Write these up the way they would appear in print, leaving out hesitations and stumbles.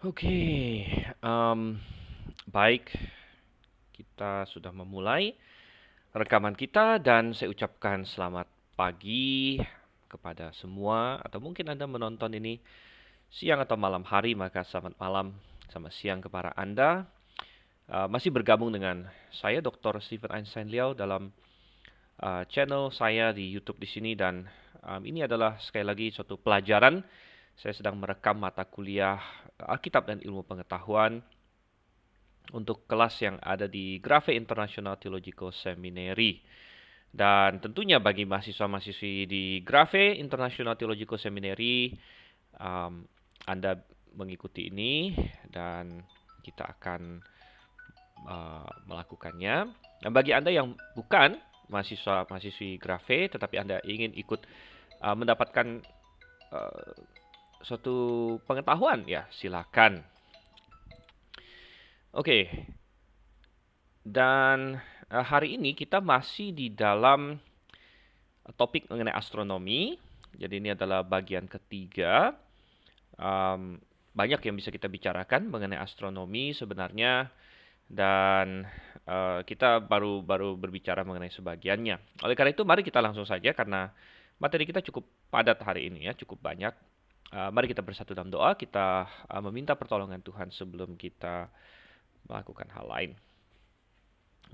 Oke, em, baik, kita sudah memulai rekaman kita dan saya ucapkan selamat pagi kepada semua atau mungkin Anda menonton ini siang atau malam hari, maka selamat malam sama siang kepada Anda. Masih bergabung dengan saya Dr. Stephen Einstein Liao dalam channel saya di YouTube di sini dan ini adalah sekali lagi suatu pelajaran. Saya sedang merekam mata kuliah Alkitab dan Ilmu Pengetahuan untuk kelas yang ada di Grafe International Theological Seminary. Dan tentunya bagi mahasiswa-mahasiswi di Grafe International Theological Seminary, Anda mengikuti ini dan kita akan melakukannya. Dan bagi Anda yang bukan mahasiswa-mahasiswi Grafe, tetapi Anda ingin ikut mendapatkan uh, suatu pengetahuan, ya silakan. Oke, dan hari ini kita masih di dalam topik mengenai astronomi. Jadi ini adalah bagian ketiga. Banyak yang bisa kita bicarakan mengenai astronomi sebenarnya, dan kita baru berbicara mengenai sebagiannya. Oleh karena itu, mari kita langsung saja karena materi kita cukup padat hari ini ya, cukup banyak. Mari kita bersatu dalam doa, kita meminta pertolongan Tuhan sebelum kita melakukan hal lain.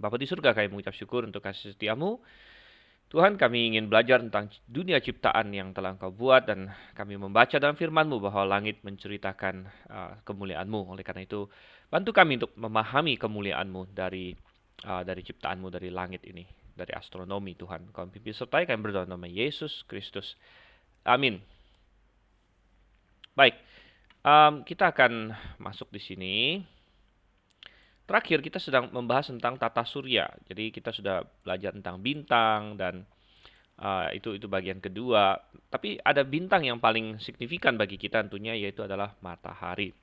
Bapa di surga, kami mengucap syukur untuk kasih setiamu. Tuhan, kami ingin belajar tentang dunia ciptaan yang telah Engkau buat, dan kami membaca dalam firman-Mu bahwa langit menceritakan kemuliaan-Mu. Oleh karena itu, bantu kami untuk memahami kemuliaan-Mu dari ciptaan-Mu, dari langit ini, dari astronomi. Tuhan, Kau pimpin sertai kami, berdoa nama Yesus Kristus. Amin. Baik, kita akan masuk di sini. Terakhir kita sedang membahas tentang tata surya. Jadi kita sudah belajar tentang bintang dan itu bagian kedua. Tapi ada bintang yang paling signifikan bagi kita tentunya, yaitu adalah matahari.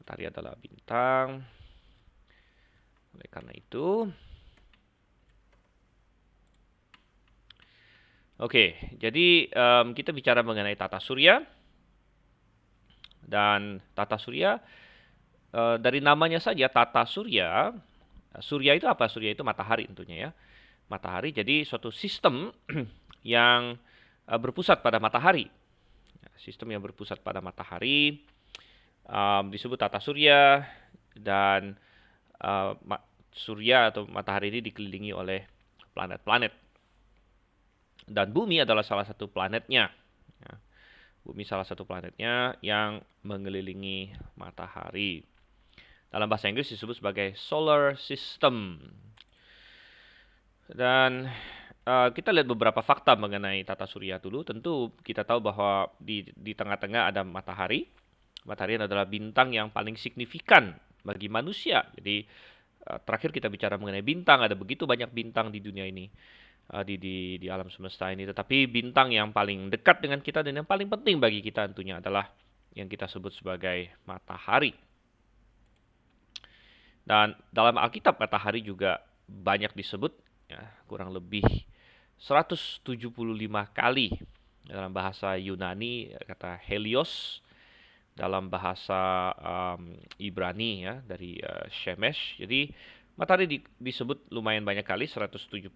Matahari adalah bintang. Oleh karena itu, oke, jadi kita bicara mengenai tata surya. Dan tata surya, dari namanya saja tata surya. Surya itu apa? Surya itu matahari tentunya ya. Matahari, jadi suatu sistem yang berpusat pada matahari. Sistem yang berpusat pada matahari disebut tata surya, dan surya atau matahari ini dikelilingi oleh planet-planet. Dan bumi adalah salah satu planetnya. Ya, bumi salah satu planetnya yang mengelilingi matahari. Dalam bahasa Inggris disebut sebagai solar system. Dan kita lihat beberapa fakta mengenai tata surya dulu. Tentu kita tahu bahwa di tengah-tengah ada matahari. Matahari adalah bintang yang paling signifikan bagi manusia. Jadi terakhir kita bicara mengenai bintang, ada begitu banyak bintang di dunia ini, di alam semesta ini. Tetapi bintang yang paling dekat dengan kita dan yang paling penting bagi kita tentunya adalah yang kita sebut sebagai matahari. Dan dalam Alkitab matahari juga banyak disebut, ya, kurang lebih 175 kali. Dalam bahasa Yunani kata helios, dalam bahasa Ibrani ya dari Shemesh. Jadi matahari disebut lumayan banyak kali, 175.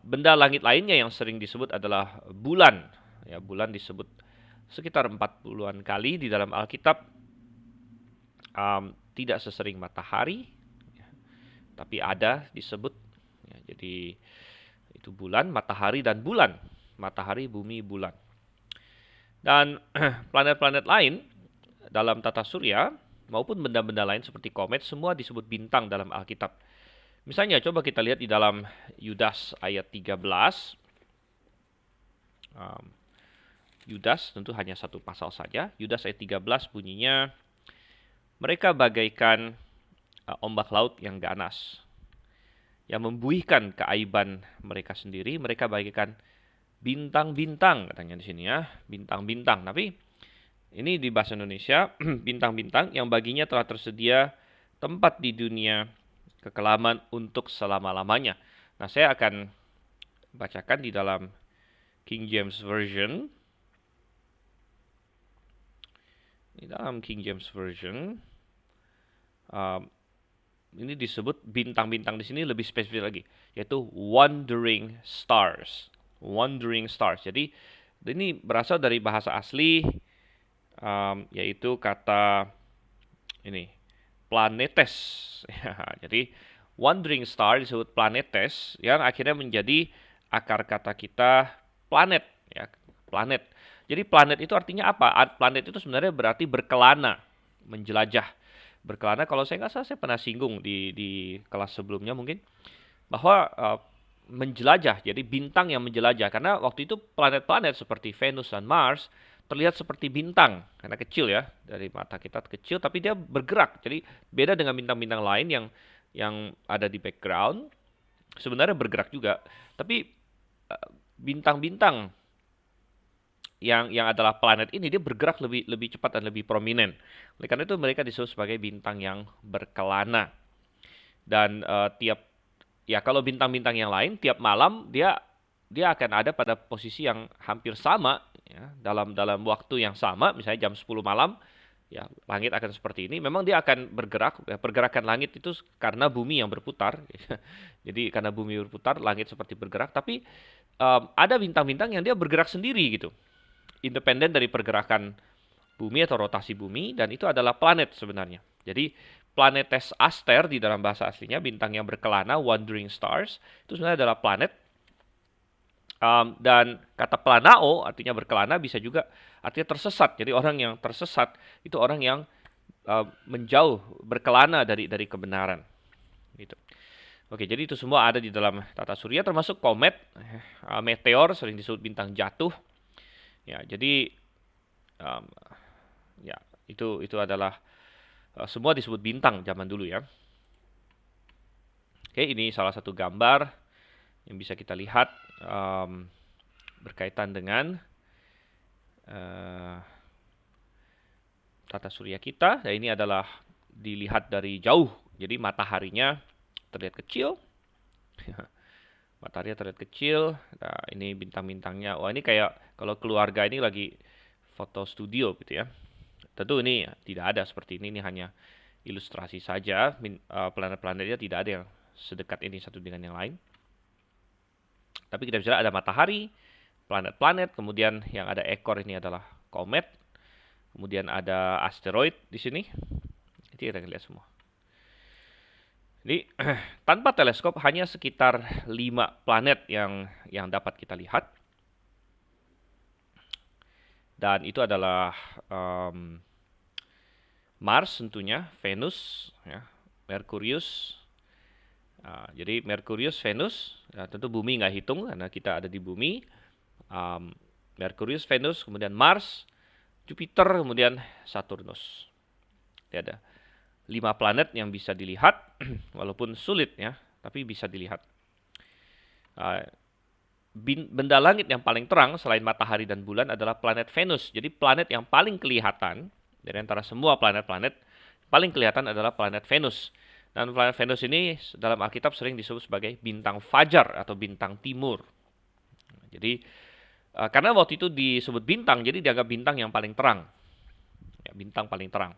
Benda langit lainnya yang sering disebut adalah bulan. Ya, bulan disebut sekitar 40-an kali di dalam Alkitab. Tidak sesering matahari, ya, tapi ada disebut. Ya, jadi itu bulan, matahari, dan bulan. Matahari, bumi, bulan. Dan planet-planet lain dalam tata surya maupun benda-benda lain seperti komet semua disebut bintang dalam Alkitab. Misalnya coba kita lihat di dalam Yudas ayat 13. Yudas tentu hanya satu pasal saja. Yudas ayat 13 bunyinya, mereka bagaikan ombak laut yang ganas, yang membuihkan keaiban mereka sendiri. Mereka bagaikan bintang-bintang, katanya di sini ya, bintang-bintang. Tapi ini di bahasa Indonesia, bintang-bintang yang baginya telah tersedia tempat di dunia kekelaman untuk selama-lamanya. Nah, saya akan bacakan di dalam King James Version. Di dalam King James Version, um, ini disebut bintang-bintang di sini lebih spesifik lagi, yaitu wandering stars. Wandering stars. Jadi ini berasal dari bahasa asli, yaitu kata ini planetes. Jadi wandering star disebut planetes yang akhirnya menjadi akar kata kita planet, ya, planet. Jadi planet itu artinya apa? Planet itu sebenarnya berarti berkelana, menjelajah. Berkelana, kalau saya nggak salah saya pernah singgung di kelas sebelumnya mungkin, bahwa menjelajah, jadi bintang yang menjelajah. Karena waktu itu planet-planet seperti Venus dan Mars terlihat seperti bintang, karena kecil ya, dari mata kita kecil, tapi dia bergerak. Jadi beda dengan bintang-bintang lain yang ada di background, sebenarnya bergerak juga. Tapi bintang-bintang yang adalah planet ini dia bergerak lebih lebih cepat dan lebih prominent. Oleh karena itu mereka disebut sebagai bintang yang berkelana. Dan ya kalau bintang-bintang yang lain tiap malam dia dia akan ada pada posisi yang hampir sama, ya, dalam waktu yang sama, misalnya jam 10 malam, ya langit akan seperti ini. Memang dia akan bergerak, ya, pergerakan langit itu karena bumi yang berputar. Jadi karena bumi berputar, langit seperti bergerak, tapi ada bintang-bintang yang dia bergerak sendiri gitu, independen dari pergerakan bumi atau rotasi bumi, dan itu adalah planet sebenarnya. Jadi planetes aster di dalam bahasa aslinya, bintang yang berkelana, wandering stars, itu sebenarnya adalah planet. Dan kata planao artinya berkelana bisa juga artinya tersesat. Jadi orang yang tersesat itu orang yang menjauh, berkelana dari kebenaran. Gitu. Oke, jadi itu semua ada di dalam tata surya, termasuk komet, meteor, sering disebut bintang jatuh. Ya, jadi um, ya itu adalah semua disebut bintang zaman dulu ya. Oke, ini salah satu gambar yang bisa kita lihat berkaitan dengan tata surya kita. Dan ini adalah dilihat dari jauh, jadi mataharinya terlihat kecil. Matahari terlihat kecil. Nah, ini bintang-bintangnya. Wah, ini kayak kalau keluarga ini lagi foto studio gitu ya. Tentu ini tidak ada seperti ini hanya ilustrasi saja. Planet-planetnya tidak ada yang sedekat ini satu dengan yang lain. Tapi kita bisa lihat ada matahari, planet-planet, kemudian yang ada ekor ini adalah komet, kemudian ada asteroid di sini. Itu kita lihat semua. Jadi tanpa teleskop hanya sekitar 5 planet yang dapat kita lihat. Dan itu adalah Mars tentunya, Venus, ya, Merkurius. Jadi Merkurius, Venus, ya, tentu bumi nggak hitung karena kita ada di bumi. Merkurius, Venus, kemudian Mars, Jupiter, kemudian Saturnus. Ini ada 5 planet yang bisa dilihat, walaupun sulit ya, tapi bisa dilihat. Benda langit yang paling terang selain matahari dan bulan adalah planet Venus. Jadi planet yang paling kelihatan dari antara semua planet-planet, paling kelihatan adalah planet Venus. Dan planet Venus ini dalam Alkitab sering disebut sebagai bintang fajar atau bintang timur. Jadi karena waktu itu disebut bintang, jadi dianggap bintang yang paling terang. Ya, bintang paling terang.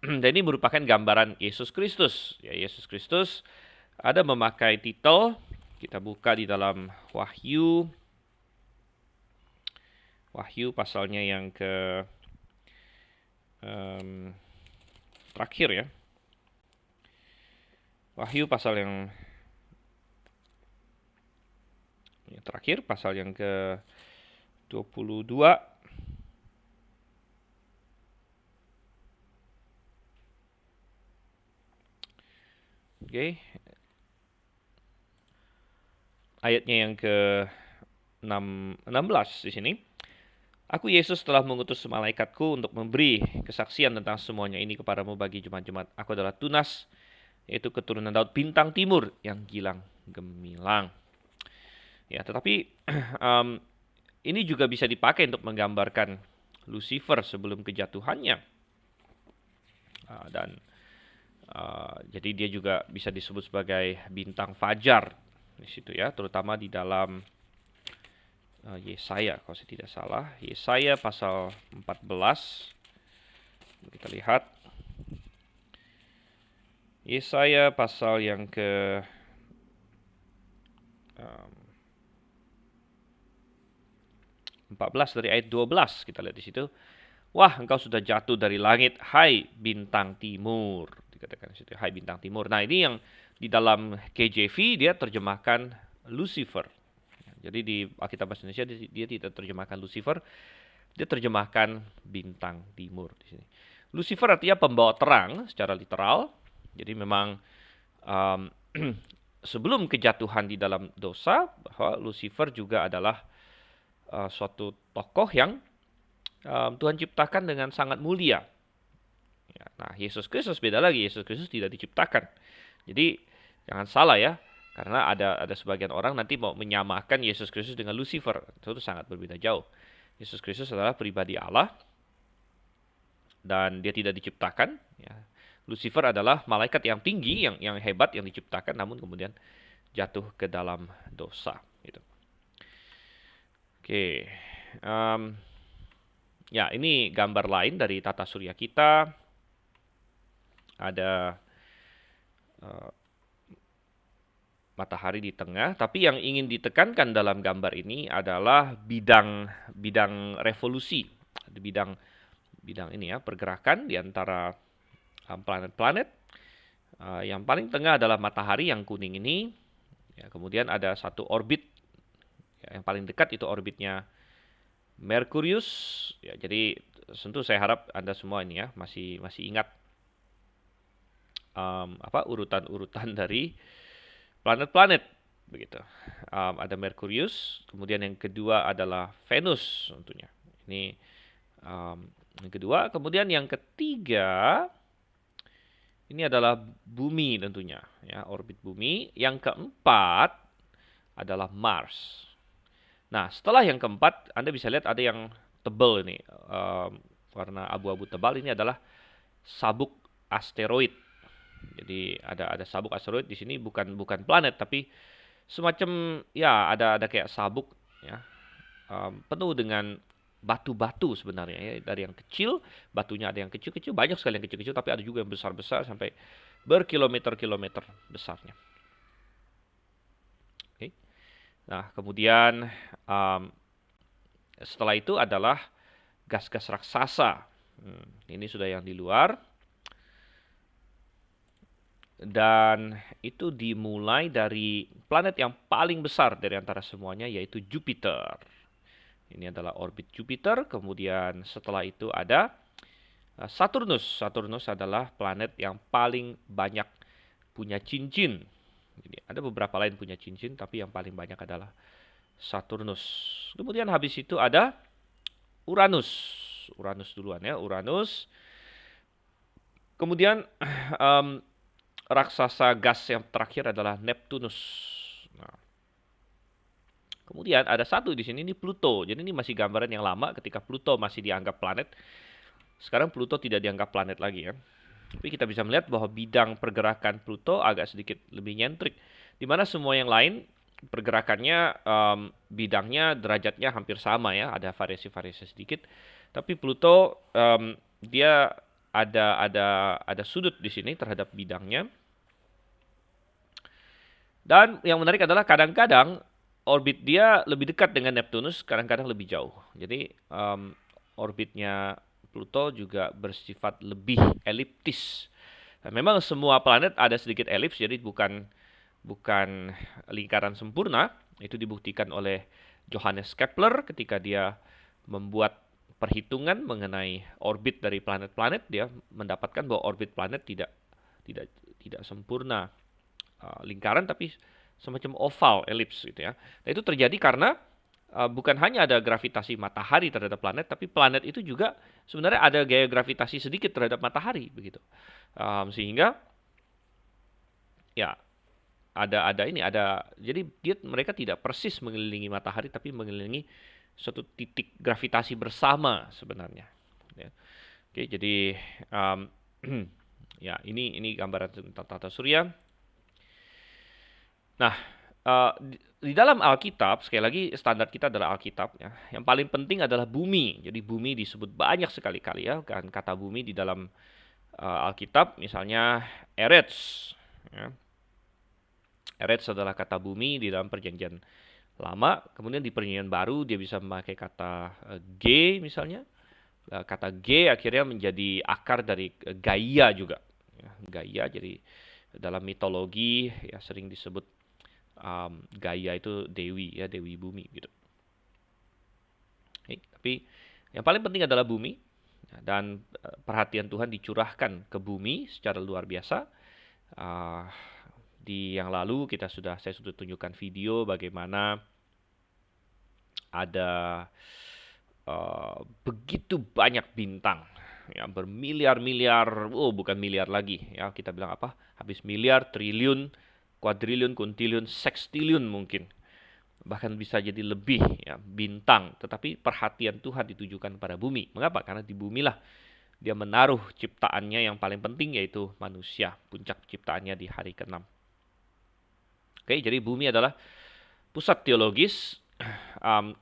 Dan ini merupakan gambaran Yesus Kristus. Ya, Yesus Kristus ada memakai titel, kita buka di dalam Wahyu pasalnya yang ke terakhir ya. Wahyu pasal yang terakhir, pasal yang ke 22. Oke. Ayatnya yang ke 16 di sini. Aku Yesus telah mengutus malaikatku untuk memberi kesaksian tentang semuanya ini kepadamu bagi jemaat-jemaat. Aku adalah Tunas, yaitu keturunan Daud bintang timur yang gilang gemilang. Ya, tetapi ini juga bisa dipakai untuk menggambarkan Lucifer sebelum kejatuhannya. Jadi dia juga bisa disebut sebagai bintang fajar di situ ya, terutama di dalam Yesaya kalau saya tidak salah. Yesaya pasal 14. Kita lihat. Yesaya pasal yang ke 14 dari ayat 12. Kita lihat di situ. Wah, engkau sudah jatuh dari langit, hai bintang timur. Dikatakan di situ, hai bintang timur. Nah, ini yang di dalam KJV dia terjemahkan Lucifer. Jadi di Alkitab Bahasa Indonesia dia tidak terjemahkan Lucifer, dia terjemahkan bintang timur di sini. Lucifer artinya pembawa terang secara literal. Jadi memang um, sebelum kejatuhan di dalam dosa, bahwa Lucifer juga adalah suatu tokoh yang Tuhan ciptakan dengan sangat mulia. Ya, nah, Yesus Kristus beda lagi. Yesus Kristus tidak diciptakan. Jadi jangan salah ya, karena ada sebagian orang nanti mau menyamakan Yesus Kristus dengan Lucifer. Itu sangat berbeda jauh. Yesus Kristus adalah pribadi Allah dan dia tidak diciptakan. Ya. Lucifer adalah malaikat yang tinggi, yang hebat, yang diciptakan, namun kemudian jatuh ke dalam dosa. Gitu. Oke, ya ini gambar lain dari tata surya kita. Ada matahari di tengah, tapi yang ingin ditekankan dalam gambar ini adalah bidang revolusi, bidang ini ya, pergerakan di antara planet-planet. Yang paling tengah adalah matahari yang kuning ini. Ya, kemudian ada satu orbit, ya, yang paling dekat itu orbitnya Merkurius. Ya, jadi tentu saya harap Anda semua ini ya masih ingat urutan-urutan dari planet-planet begitu. Ada Merkurius, kemudian yang kedua adalah Venus tentunya. Ini yang kedua, kemudian yang ketiga ini adalah bumi tentunya, ya, orbit bumi. Yang keempat adalah Mars. Nah, setelah yang keempat, Anda bisa lihat ada yang tebal ini, warna abu-abu tebal. Ini adalah sabuk asteroid. Jadi ada sabuk asteroid di sini, bukan planet tapi semacam ya ada kayak sabuk ya, penuh dengan batu-batu sebenarnya ya, dari yang kecil, batunya ada yang kecil-kecil, banyak sekali yang kecil-kecil, tapi ada juga yang besar-besar sampai berkilometer-kilometer besarnya. Oke. Nah, kemudian setelah itu adalah gas-gas raksasa. Ini sudah yang di luar. Dan itu dimulai dari planet yang paling besar dari antara semuanya, yaitu Jupiter. Ini adalah orbit Jupiter. Kemudian setelah itu ada Saturnus. Saturnus adalah planet yang paling banyak punya cincin. Jadi ada beberapa lain punya cincin, tapi yang paling banyak adalah Saturnus. Kemudian habis itu ada Uranus. Uranus duluan ya, Uranus. Kemudian raksasa gas yang terakhir adalah Neptunus. Nah, kemudian ada satu di sini, ini Pluto. Jadi ini masih gambaran yang lama ketika Pluto masih dianggap planet. Sekarang Pluto tidak dianggap planet lagi ya. Tapi kita bisa melihat bahwa bidang pergerakan Pluto agak sedikit lebih nyentrik. Di mana semua yang lain pergerakannya, bidangnya, derajatnya hampir sama ya. Ada variasi-variasi sedikit. Tapi Pluto dia ada sudut di sini terhadap bidangnya. Dan yang menarik adalah kadang-kadang orbit dia lebih dekat dengan Neptunus, kadang-kadang lebih jauh. Jadi orbitnya Pluto juga bersifat lebih eliptis. Nah, memang semua planet ada sedikit elips, jadi bukan lingkaran sempurna. Itu dibuktikan oleh Johannes Kepler ketika dia membuat perhitungan mengenai orbit dari planet-planet. Dia mendapatkan bahwa orbit planet tidak sempurna lingkaran, tapi semacam oval, elips gitu ya. Nah, itu terjadi karena bukan hanya ada gravitasi matahari terhadap planet, tapi planet itu juga sebenarnya ada gaya gravitasi sedikit terhadap matahari begitu. Sehingga ya jadi mereka tidak persis mengelilingi matahari, tapi mengelilingi suatu titik gravitasi bersama sebenarnya. Ya. Oke, jadi ya ini gambaran tentang tata surya. Nah, di dalam Alkitab, sekali lagi standar kita adalah Alkitab ya. Yang paling penting adalah bumi. Jadi bumi disebut banyak sekali-kali ya, kan kata bumi di dalam Alkitab, misalnya Eretz ya. Eretz adalah kata bumi di dalam perjanjian lama, kemudian di perjanjian baru dia bisa memakai kata G misalnya. Kata G akhirnya menjadi akar dari Gaia juga. Ya, Gaia jadi dalam mitologi ya sering disebut Gaia itu dewi ya, dewi bumi gitu. Tapi yang paling penting adalah bumi dan perhatian Tuhan dicurahkan ke bumi secara luar biasa. Di yang lalu saya sudah tunjukkan video bagaimana ada begitu banyak bintang ya, bermiliar-miliar, bukan miliar lagi ya, kita bilang apa, habis miliar, triliun, kuadriliun, kuntiliun, sekstiliun mungkin, bahkan bisa jadi lebih ya, bintang, tetapi perhatian Tuhan ditujukan pada bumi. Mengapa? Karena di bumilah dia menaruh ciptaannya yang paling penting, yaitu manusia, puncak ciptaannya di hari ke-6. Oke, jadi bumi adalah pusat teologis.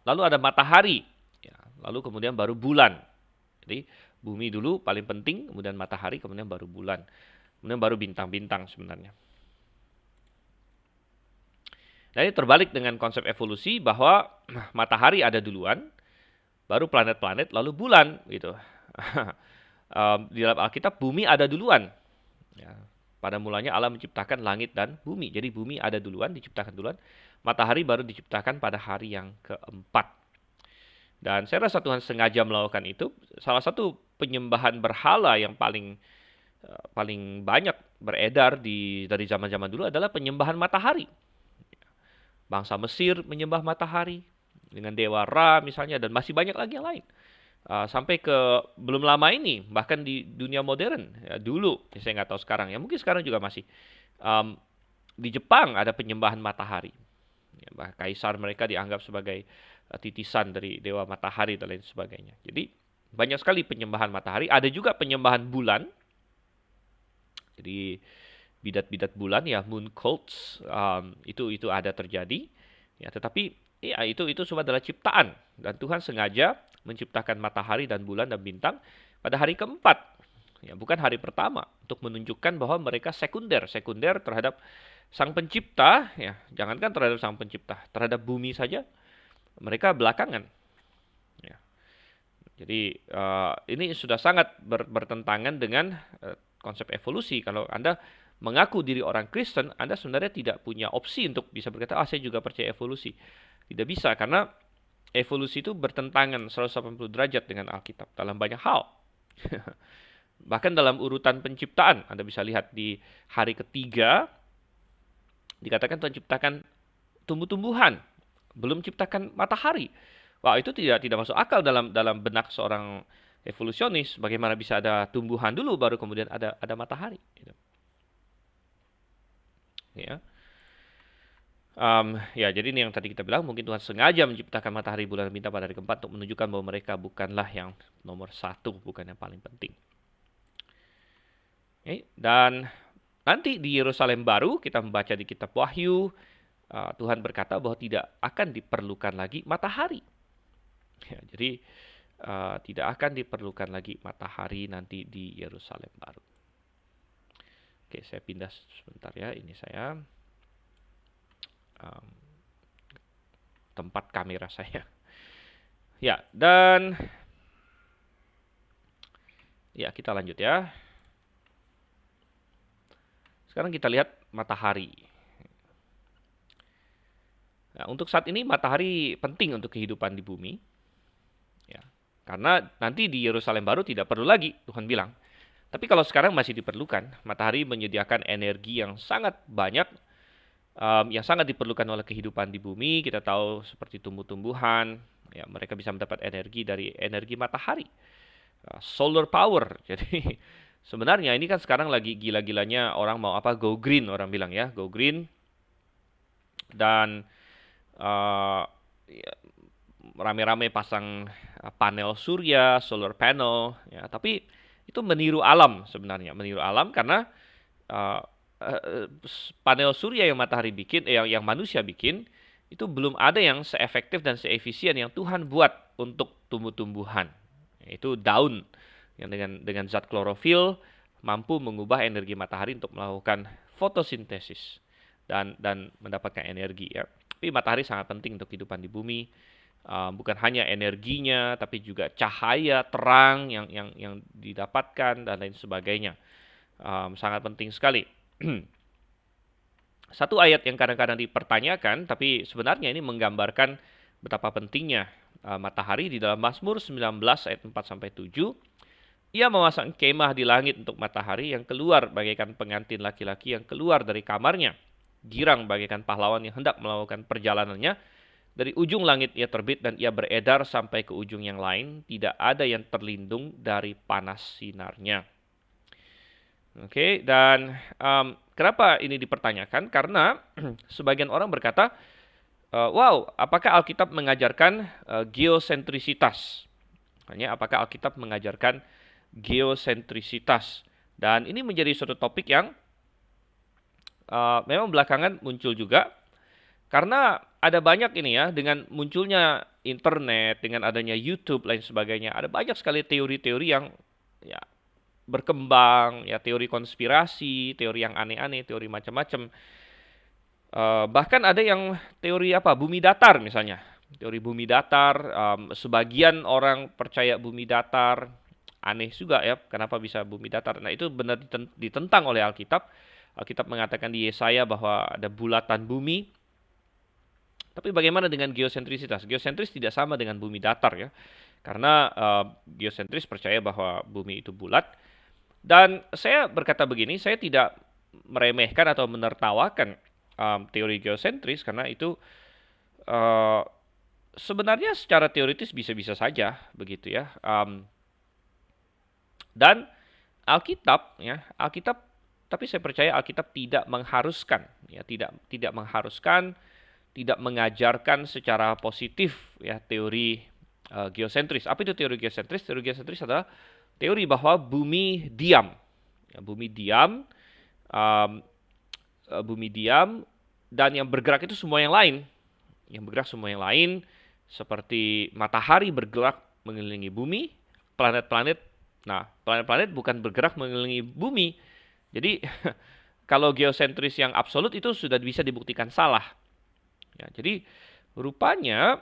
Lalu ada matahari, ya, lalu kemudian baru bulan. Jadi bumi dulu paling penting, kemudian matahari, kemudian baru bulan, kemudian baru bintang-bintang sebenarnya. Nah, ini terbalik dengan konsep evolusi bahwa matahari ada duluan, baru planet-planet, lalu bulan gitu. Di dalam Alkitab bumi ada duluan. Ya, pada mulanya Allah menciptakan langit dan bumi. Jadi bumi ada duluan, diciptakan duluan. Matahari baru diciptakan pada hari yang keempat. Dan saya rasa Tuhan sengaja melakukan itu. Salah satu penyembahan berhala yang paling banyak beredar dari zaman-zaman dulu adalah penyembahan matahari. Bangsa Mesir menyembah matahari dengan dewa Ra misalnya, dan masih banyak lagi yang lain. Sampai ke belum lama ini, bahkan di dunia modern ya, dulu ya, saya nggak tahu sekarang ya, mungkin sekarang juga masih di Jepang ada penyembahan matahari ya, kaisar mereka dianggap sebagai titisan dari dewa matahari dan lain sebagainya. Jadi banyak sekali penyembahan matahari. Ada juga penyembahan bulan, jadi bidat-bidat bulan ya, moon cults, itu ada terjadi ya, tetapi ya itu semua adalah ciptaan, dan Tuhan sengaja menciptakan matahari dan bulan dan bintang pada hari keempat, ya, bukan hari pertama, untuk menunjukkan bahwa mereka sekunder terhadap Sang Pencipta, ya, jangankan terhadap Sang Pencipta, terhadap bumi saja mereka belakangan. Ya. Jadi ini sudah sangat bertentangan dengan konsep evolusi. Kalau Anda mengaku diri orang Kristen, Anda sebenarnya tidak punya opsi untuk bisa berkata, saya juga percaya evolusi. Tidak bisa, karena evolusi itu bertentangan 180 derajat dengan Alkitab dalam banyak hal. Bahkan dalam urutan penciptaan, Anda bisa lihat di hari ketiga, dikatakan Tuhan ciptakan tumbuh-tumbuhan, belum ciptakan matahari. Wah, itu tidak masuk akal dalam benak seorang evolusionis. Bagaimana bisa ada tumbuhan dulu, baru kemudian ada matahari. Gitu. Ya. Ya, jadi ini yang tadi kita bilang, mungkin Tuhan sengaja menciptakan matahari, bulan, dan bintang pada hari keempat untuk menunjukkan bahwa mereka bukanlah yang nomor satu, bukan yang paling penting. Dan nanti di Yerusalem baru, kita membaca di kitab Wahyu, Tuhan berkata bahwa tidak akan diperlukan lagi matahari. Ya, jadi tidak akan diperlukan lagi matahari nanti di Yerusalem baru. Oke, saya pindah sebentar ya, ini saya tempat kamera saya. Ya, dan ya, kita lanjut ya. Sekarang kita lihat matahari. Nah, untuk saat ini matahari penting untuk kehidupan di bumi. Ya, karena nanti di Yerusalem baru tidak perlu lagi, Tuhan bilang. Tapi kalau sekarang masih diperlukan, matahari menyediakan energi yang sangat banyak, yang sangat diperlukan oleh kehidupan di bumi. Kita tahu seperti tumbuh-tumbuhan, ya, mereka bisa mendapat energi dari energi matahari, solar power. Jadi sebenarnya ini kan sekarang lagi gila-gilanya orang mau apa, go green, orang bilang ya, go green, dan ya, rame-rame pasang panel surya, solar panel, ya, tapi itu meniru alam sebenarnya, meniru alam karena panel surya yang matahari bikin, yang manusia bikin, itu belum ada yang seefektif dan seefisien yang Tuhan buat untuk tumbuh-tumbuhan. Itu daun yang dengan zat klorofil mampu mengubah energi matahari untuk melakukan fotosintesis dan mendapatkan energi ya. Tapi matahari sangat penting untuk kehidupan di bumi. Bukan hanya energinya, tapi juga cahaya terang yang didapatkan dan lain sebagainya. Sangat penting sekali. Satu ayat yang kadang-kadang dipertanyakan, tapi sebenarnya ini menggambarkan betapa pentingnya matahari di dalam Mazmur 19 ayat 4-7. Ia memasang kemah di langit untuk matahari yang keluar bagaikan pengantin laki-laki yang keluar dari kamarnya. Girang bagaikan pahlawan yang hendak melakukan perjalanannya. Dari ujung langit ia terbit dan ia beredar sampai ke ujung yang lain. Tidak ada yang terlindung dari panas sinarnya. Oke, dan kenapa ini dipertanyakan? Karena sebagian orang berkata, wow, apakah Alkitab mengajarkan geosentrisitas? Hanya apakah Alkitab mengajarkan geosentrisitas? Dan ini menjadi suatu topik yang memang belakangan muncul juga. Karena ada banyak ini ya, dengan munculnya internet, dengan adanya YouTube, lain sebagainya, ada banyak sekali teori-teori yang ya berkembang, ya teori konspirasi, teori yang aneh-aneh, teori macam-macam. Bahkan ada yang teori bumi datar misalnya. Teori bumi datar, sebagian orang percaya bumi datar, aneh juga ya, kenapa bisa bumi datar. Nah itu benar ditentang oleh Alkitab. Alkitab mengatakan di Yesaya bahwa ada bulatan bumi. Tapi bagaimana dengan geosentrisitas? Geosentris tidak sama dengan bumi datar ya. Karena geosentris percaya bahwa bumi itu bulat. Dan saya berkata begini, saya tidak meremehkan atau menertawakan teori geosentris karena itu sebenarnya secara teoritis bisa-bisa saja begitu ya. Dan Alkitab ya, tapi saya percaya Alkitab tidak mengharuskan ya, tidak mengharuskan, tidak mengajarkan secara positif ya teori geosentris. Apa itu teori geosentris? Teori geosentris adalah teori bahwa bumi diam. Ya, bumi diam, dan yang bergerak itu semua yang lain. Yang bergerak semua yang lain, seperti matahari bergerak mengelilingi bumi, planet-planet. Nah, planet-planet bukan bergerak mengelilingi bumi. Jadi, kalau geosentris yang absolut itu sudah bisa dibuktikan salah. Ya, jadi rupanya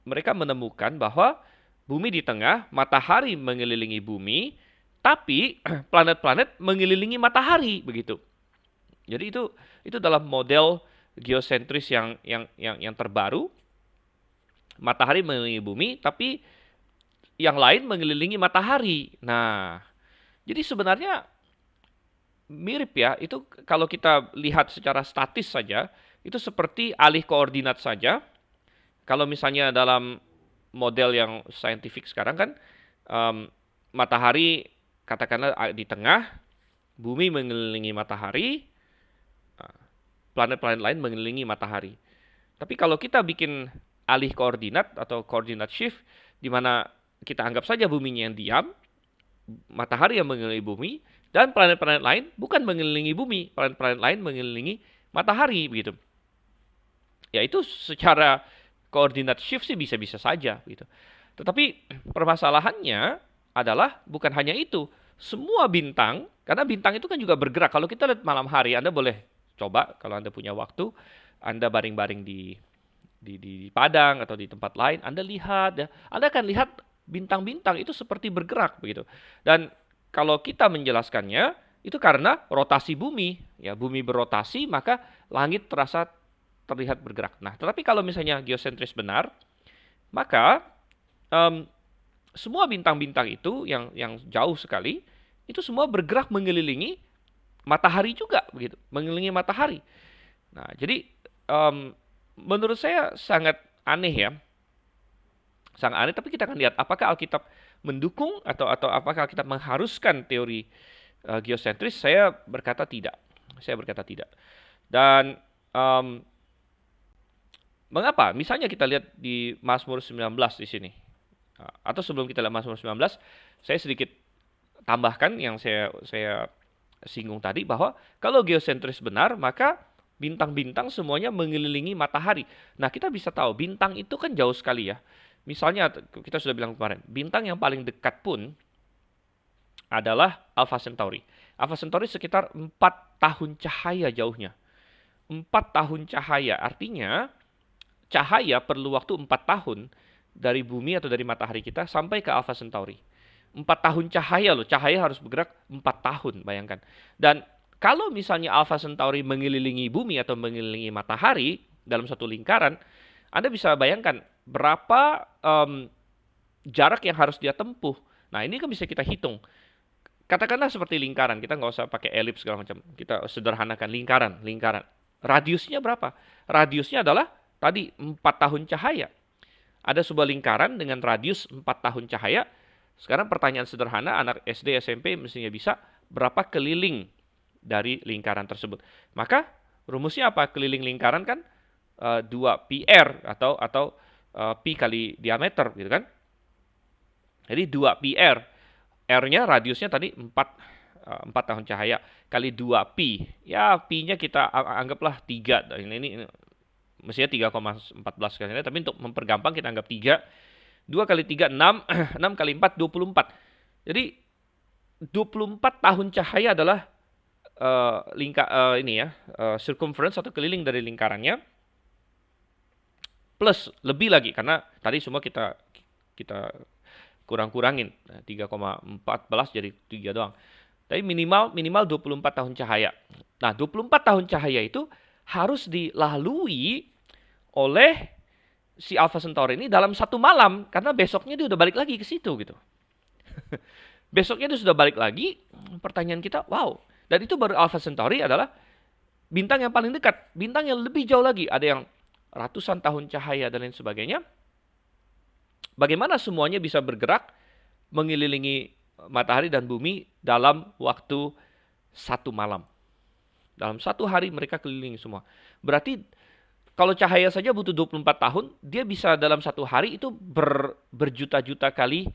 mereka menemukan bahwa bumi di tengah, matahari mengelilingi bumi, tapi planet-planet mengelilingi matahari begitu. Jadi itu dalam model geosentris yang terbaru. Matahari mengelilingi bumi, tapi yang lain mengelilingi matahari. Nah, jadi sebenarnya mirip ya. Itu kalau kita lihat secara statis saja, itu seperti alih koordinat saja. Kalau misalnya dalam model yang saintifik sekarang kan, matahari katakanlah di tengah, bumi mengelilingi matahari, planet-planet lain mengelilingi matahari. Tapi kalau kita bikin alih koordinat atau koordinat shift, di mana kita anggap saja buminya yang diam, matahari yang mengelilingi bumi, dan planet-planet lain bukan mengelilingi bumi, planet-planet lain mengelilingi matahari begitu. Ya itu secara koordinat shift sih bisa-bisa saja gitu. Tetapi permasalahannya adalah bukan hanya itu. Semua bintang, karena bintang itu kan juga bergerak. Kalau kita lihat malam hari, Anda boleh coba kalau Anda punya waktu, Anda baring-baring di padang atau di tempat lain, Anda lihat ya. Anda akan lihat bintang-bintang itu seperti bergerak begitu. Dan kalau kita menjelaskannya, itu karena rotasi bumi. Ya, bumi berotasi, maka langit terlihat bergerak. Nah, tetapi kalau misalnya geosentris benar, maka semua bintang-bintang itu yang jauh sekali, itu semua bergerak mengelilingi matahari juga, begitu, mengelilingi matahari. Nah, jadi menurut saya sangat aneh ya, sangat aneh. Tapi kita akan lihat apakah Alkitab mendukung atau apakah Alkitab mengharuskan teori geosentris. Saya berkata tidak. Dan mengapa? Misalnya kita lihat di Mazmur 19 di sini. Atau sebelum kita lihat Mazmur 19, saya sedikit tambahkan yang saya singgung tadi bahwa kalau geosentris benar, maka bintang-bintang semuanya mengelilingi matahari. Nah, kita bisa tahu bintang itu kan jauh sekali ya. Misalnya kita sudah bilang kemarin, bintang yang paling dekat pun adalah Alpha Centauri. Alpha Centauri sekitar 4 tahun cahaya jauhnya. 4 tahun cahaya, artinya cahaya perlu waktu 4 tahun dari bumi atau dari matahari kita sampai ke Alpha Centauri. 4 tahun cahaya loh, cahaya harus bergerak 4 tahun, bayangkan. Dan kalau misalnya Alpha Centauri mengelilingi bumi atau mengelilingi matahari dalam satu lingkaran, Anda bisa bayangkan berapa jarak yang harus dia tempuh. Nah, ini kan bisa kita hitung. Katakanlah seperti lingkaran, kita nggak usah pakai elips segala macam. Kita sederhanakan lingkaran. Radiusnya berapa? Radiusnya adalah tadi 4 tahun cahaya. Ada sebuah lingkaran dengan radius 4 tahun cahaya. Sekarang pertanyaan sederhana, anak SD, SMP mestinya bisa berapa keliling dari lingkaran tersebut. Maka rumusnya apa? Keliling lingkaran kan 2πr atau pi kali diameter gitu kan. Jadi 2πr. R-nya radiusnya tadi 4 tahun cahaya kali 2pi. Ya, pi-nya kita anggaplah 3. Ini mestinya 3,14 kali, tapi untuk mempergampang kita anggap 3. 2 kali 3 6, 6 kali 4 24. Jadi 24 tahun cahaya adalah circumference atau keliling dari lingkarannya. Plus lebih lagi karena tadi semua kita kurang-kurangin 3,14 jadi 3 doang. Tapi minimal 24 tahun cahaya. Nah, 24 tahun cahaya itu harus dilalui oleh si Alpha Centauri ini dalam satu malam karena besoknya dia udah balik lagi ke situ gitu. Besoknya dia sudah balik lagi. Pertanyaan kita, wow. Dan itu baru Alpha Centauri adalah bintang yang paling dekat, bintang yang lebih jauh lagi, ada yang ratusan tahun cahaya dan lain sebagainya. Bagaimana semuanya bisa bergerak mengelilingi matahari dan bumi dalam waktu satu malam. Dalam satu hari mereka keliling semua. Berarti kalau cahaya saja butuh 24 tahun, dia bisa dalam satu hari itu berjuta-juta kali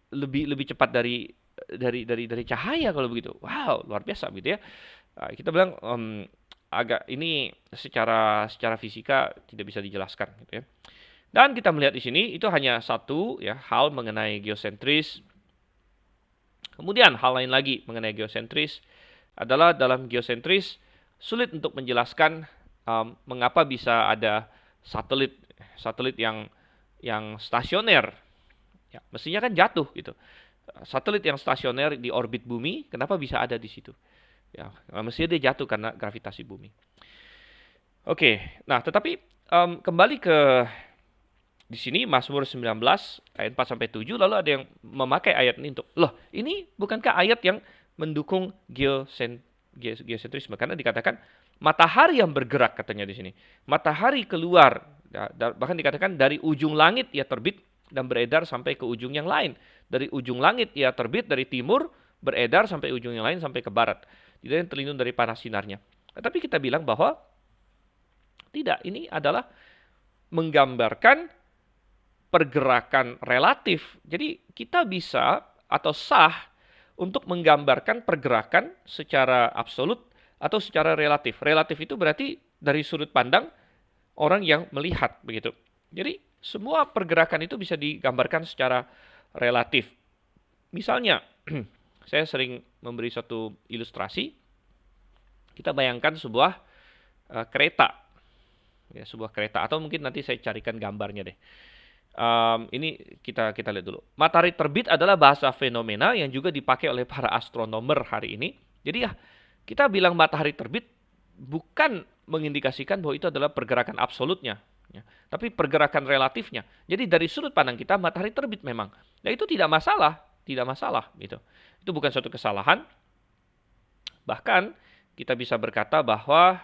lebih cepat dari cahaya kalau begitu. Wow, luar biasa gitu ya. Kita bilang agak ini secara fisika tidak bisa dijelaskan gitu ya. Dan kita melihat di sini itu hanya satu ya hal mengenai geosentris. Kemudian hal lain lagi mengenai geosentris adalah dalam geosentris sulit untuk menjelaskan mengapa bisa ada satelit yang stasioner. Ya, mestinya kan jatuh gitu. Satelit yang stasioner di orbit bumi, kenapa bisa ada di situ? Ya, mestinya dia jatuh karena gravitasi bumi. Oke, nah tetapi kembali ke di sini Mazmur 19 ayat 4 sampai 7 lalu ada yang memakai ayat ini untuk loh, ini bukankah ayat yang mendukung geosentrisme karena dikatakan matahari yang bergerak katanya di sini. Matahari keluar bahkan dikatakan dari ujung langit ia terbit dan beredar sampai ke ujung yang lain. Dari ujung langit ia terbit dari timur beredar sampai ujung yang lain sampai ke barat. Tidak yang terlindung dari panas sinarnya. Tapi kita bilang bahwa tidak, ini adalah menggambarkan pergerakan relatif. Jadi kita bisa atau sah untuk menggambarkan pergerakan secara absolut atau secara relatif. Relatif itu berarti dari sudut pandang orang yang melihat begitu. Jadi semua pergerakan itu bisa digambarkan secara relatif. Misalnya, saya sering memberi satu ilustrasi. Kita bayangkan sebuah kereta. Ya, sebuah kereta atau mungkin nanti saya carikan gambarnya deh. Ini kita lihat dulu. Matahari terbit adalah bahasa fenomena yang juga dipakai oleh para astronomer hari ini. Jadi ya, kita bilang matahari terbit bukan mengindikasikan bahwa itu adalah pergerakan absolutnya, ya, tapi pergerakan relatifnya. Jadi dari sudut pandang kita matahari terbit memang. Nah, itu tidak masalah gitu. Itu bukan suatu kesalahan. Bahkan kita bisa berkata bahwa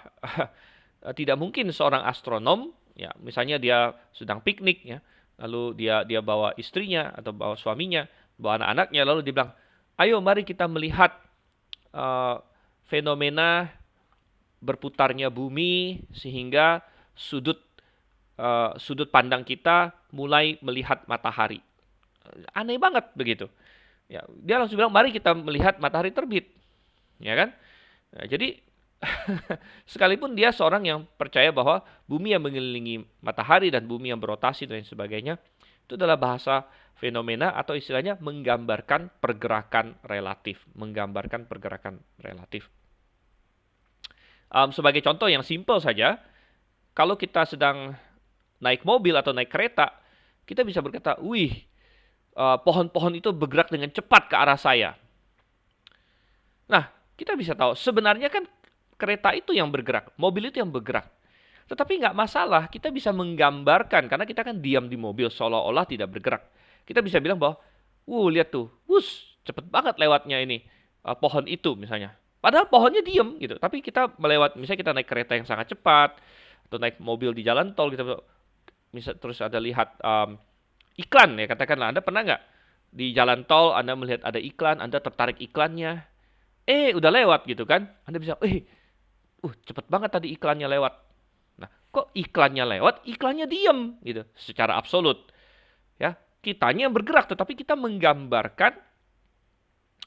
tidak mungkin seorang astronom, ya, misalnya dia sedang piknik, ya, lalu dia bawa istrinya atau bawa suaminya, bawa anak-anaknya, lalu dia bilang, ayo mari kita melihat fenomena berputarnya bumi sehingga sudut pandang kita mulai melihat matahari. Aneh banget begitu. Ya, dia langsung bilang, mari kita melihat matahari terbit. ya kan? Nah, jadi sekalipun dia seorang yang percaya bahwa bumi yang mengelilingi matahari dan bumi yang berotasi dan lain sebagainya, itu adalah bahasa fenomena atau istilahnya menggambarkan pergerakan relatif, menggambarkan pergerakan relatif. Sebagai contoh yang simple saja, kalau kita sedang naik mobil atau naik kereta, kita bisa berkata, wih, pohon-pohon itu bergerak dengan cepat ke arah saya. Nah, kita bisa tahu sebenarnya kan kereta itu yang bergerak, mobil itu yang bergerak. Tetapi nggak masalah, kita bisa menggambarkan karena kita kan diam di mobil seolah-olah tidak bergerak. Kita bisa bilang bahwa, lihat tuh, cepet banget lewatnya ini pohon itu misalnya. Padahal pohonnya diem gitu, tapi kita misalnya kita naik kereta yang sangat cepat atau naik mobil di jalan tol, kita bisa terus ada lihat iklan ya, katakanlah Anda pernah nggak di jalan tol Anda melihat ada iklan, Anda tertarik iklannya, udah lewat gitu kan, Anda bisa, cepet banget tadi iklannya lewat. Nah, kok iklannya lewat, iklannya diem gitu, secara absolut. Ya, kitanya yang bergerak, tetapi kita menggambarkan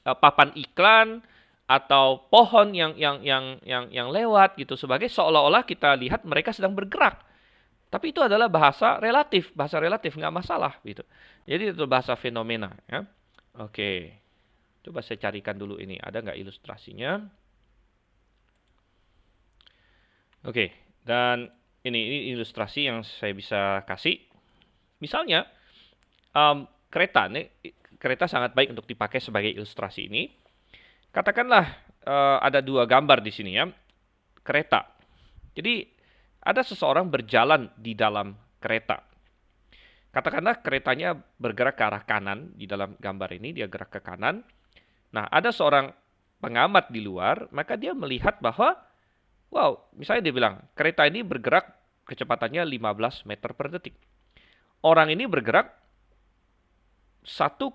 papan iklan atau pohon yang lewat gitu sebagai seolah-olah kita lihat mereka sedang bergerak. Tapi itu adalah bahasa relatif nggak masalah gitu. Jadi itu bahasa fenomena ya. Oke, coba saya carikan dulu ini ada nggak ilustrasinya. Oke, dan ini ilustrasi yang saya bisa kasih. Misalnya kereta sangat baik untuk dipakai sebagai ilustrasi ini. Katakanlah ada dua gambar di sini ya, kereta. Jadi ada seseorang berjalan di dalam kereta. Katakanlah keretanya bergerak ke arah kanan di dalam gambar ini, dia gerak ke kanan. Nah, ada seorang pengamat di luar, maka dia melihat bahwa, misalnya dia bilang, kereta ini bergerak kecepatannya 15 meter per detik. Orang ini bergerak 1,2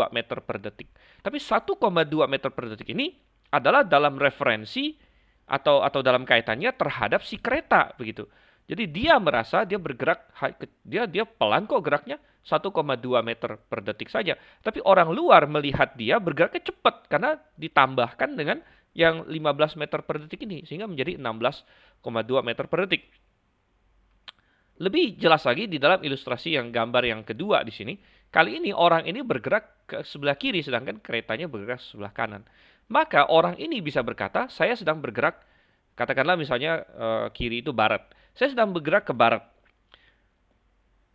meter per detik. Tapi 1,2 meter per detik ini adalah dalam referensi atau dalam kaitannya terhadap si kereta begitu. Jadi dia merasa dia bergerak, dia pelan kok geraknya 1,2 meter per detik saja. Tapi orang luar melihat dia bergeraknya cepat karena ditambahkan dengan yang 15 meter per detik ini sehingga menjadi 16,2 meter per detik. Lebih jelas lagi di dalam ilustrasi yang gambar yang kedua di sini, kali ini orang ini bergerak ke sebelah kiri sedangkan keretanya bergerak ke sebelah kanan. Maka orang ini bisa berkata, saya sedang bergerak, katakanlah misalnya kiri itu barat. Saya sedang bergerak ke barat.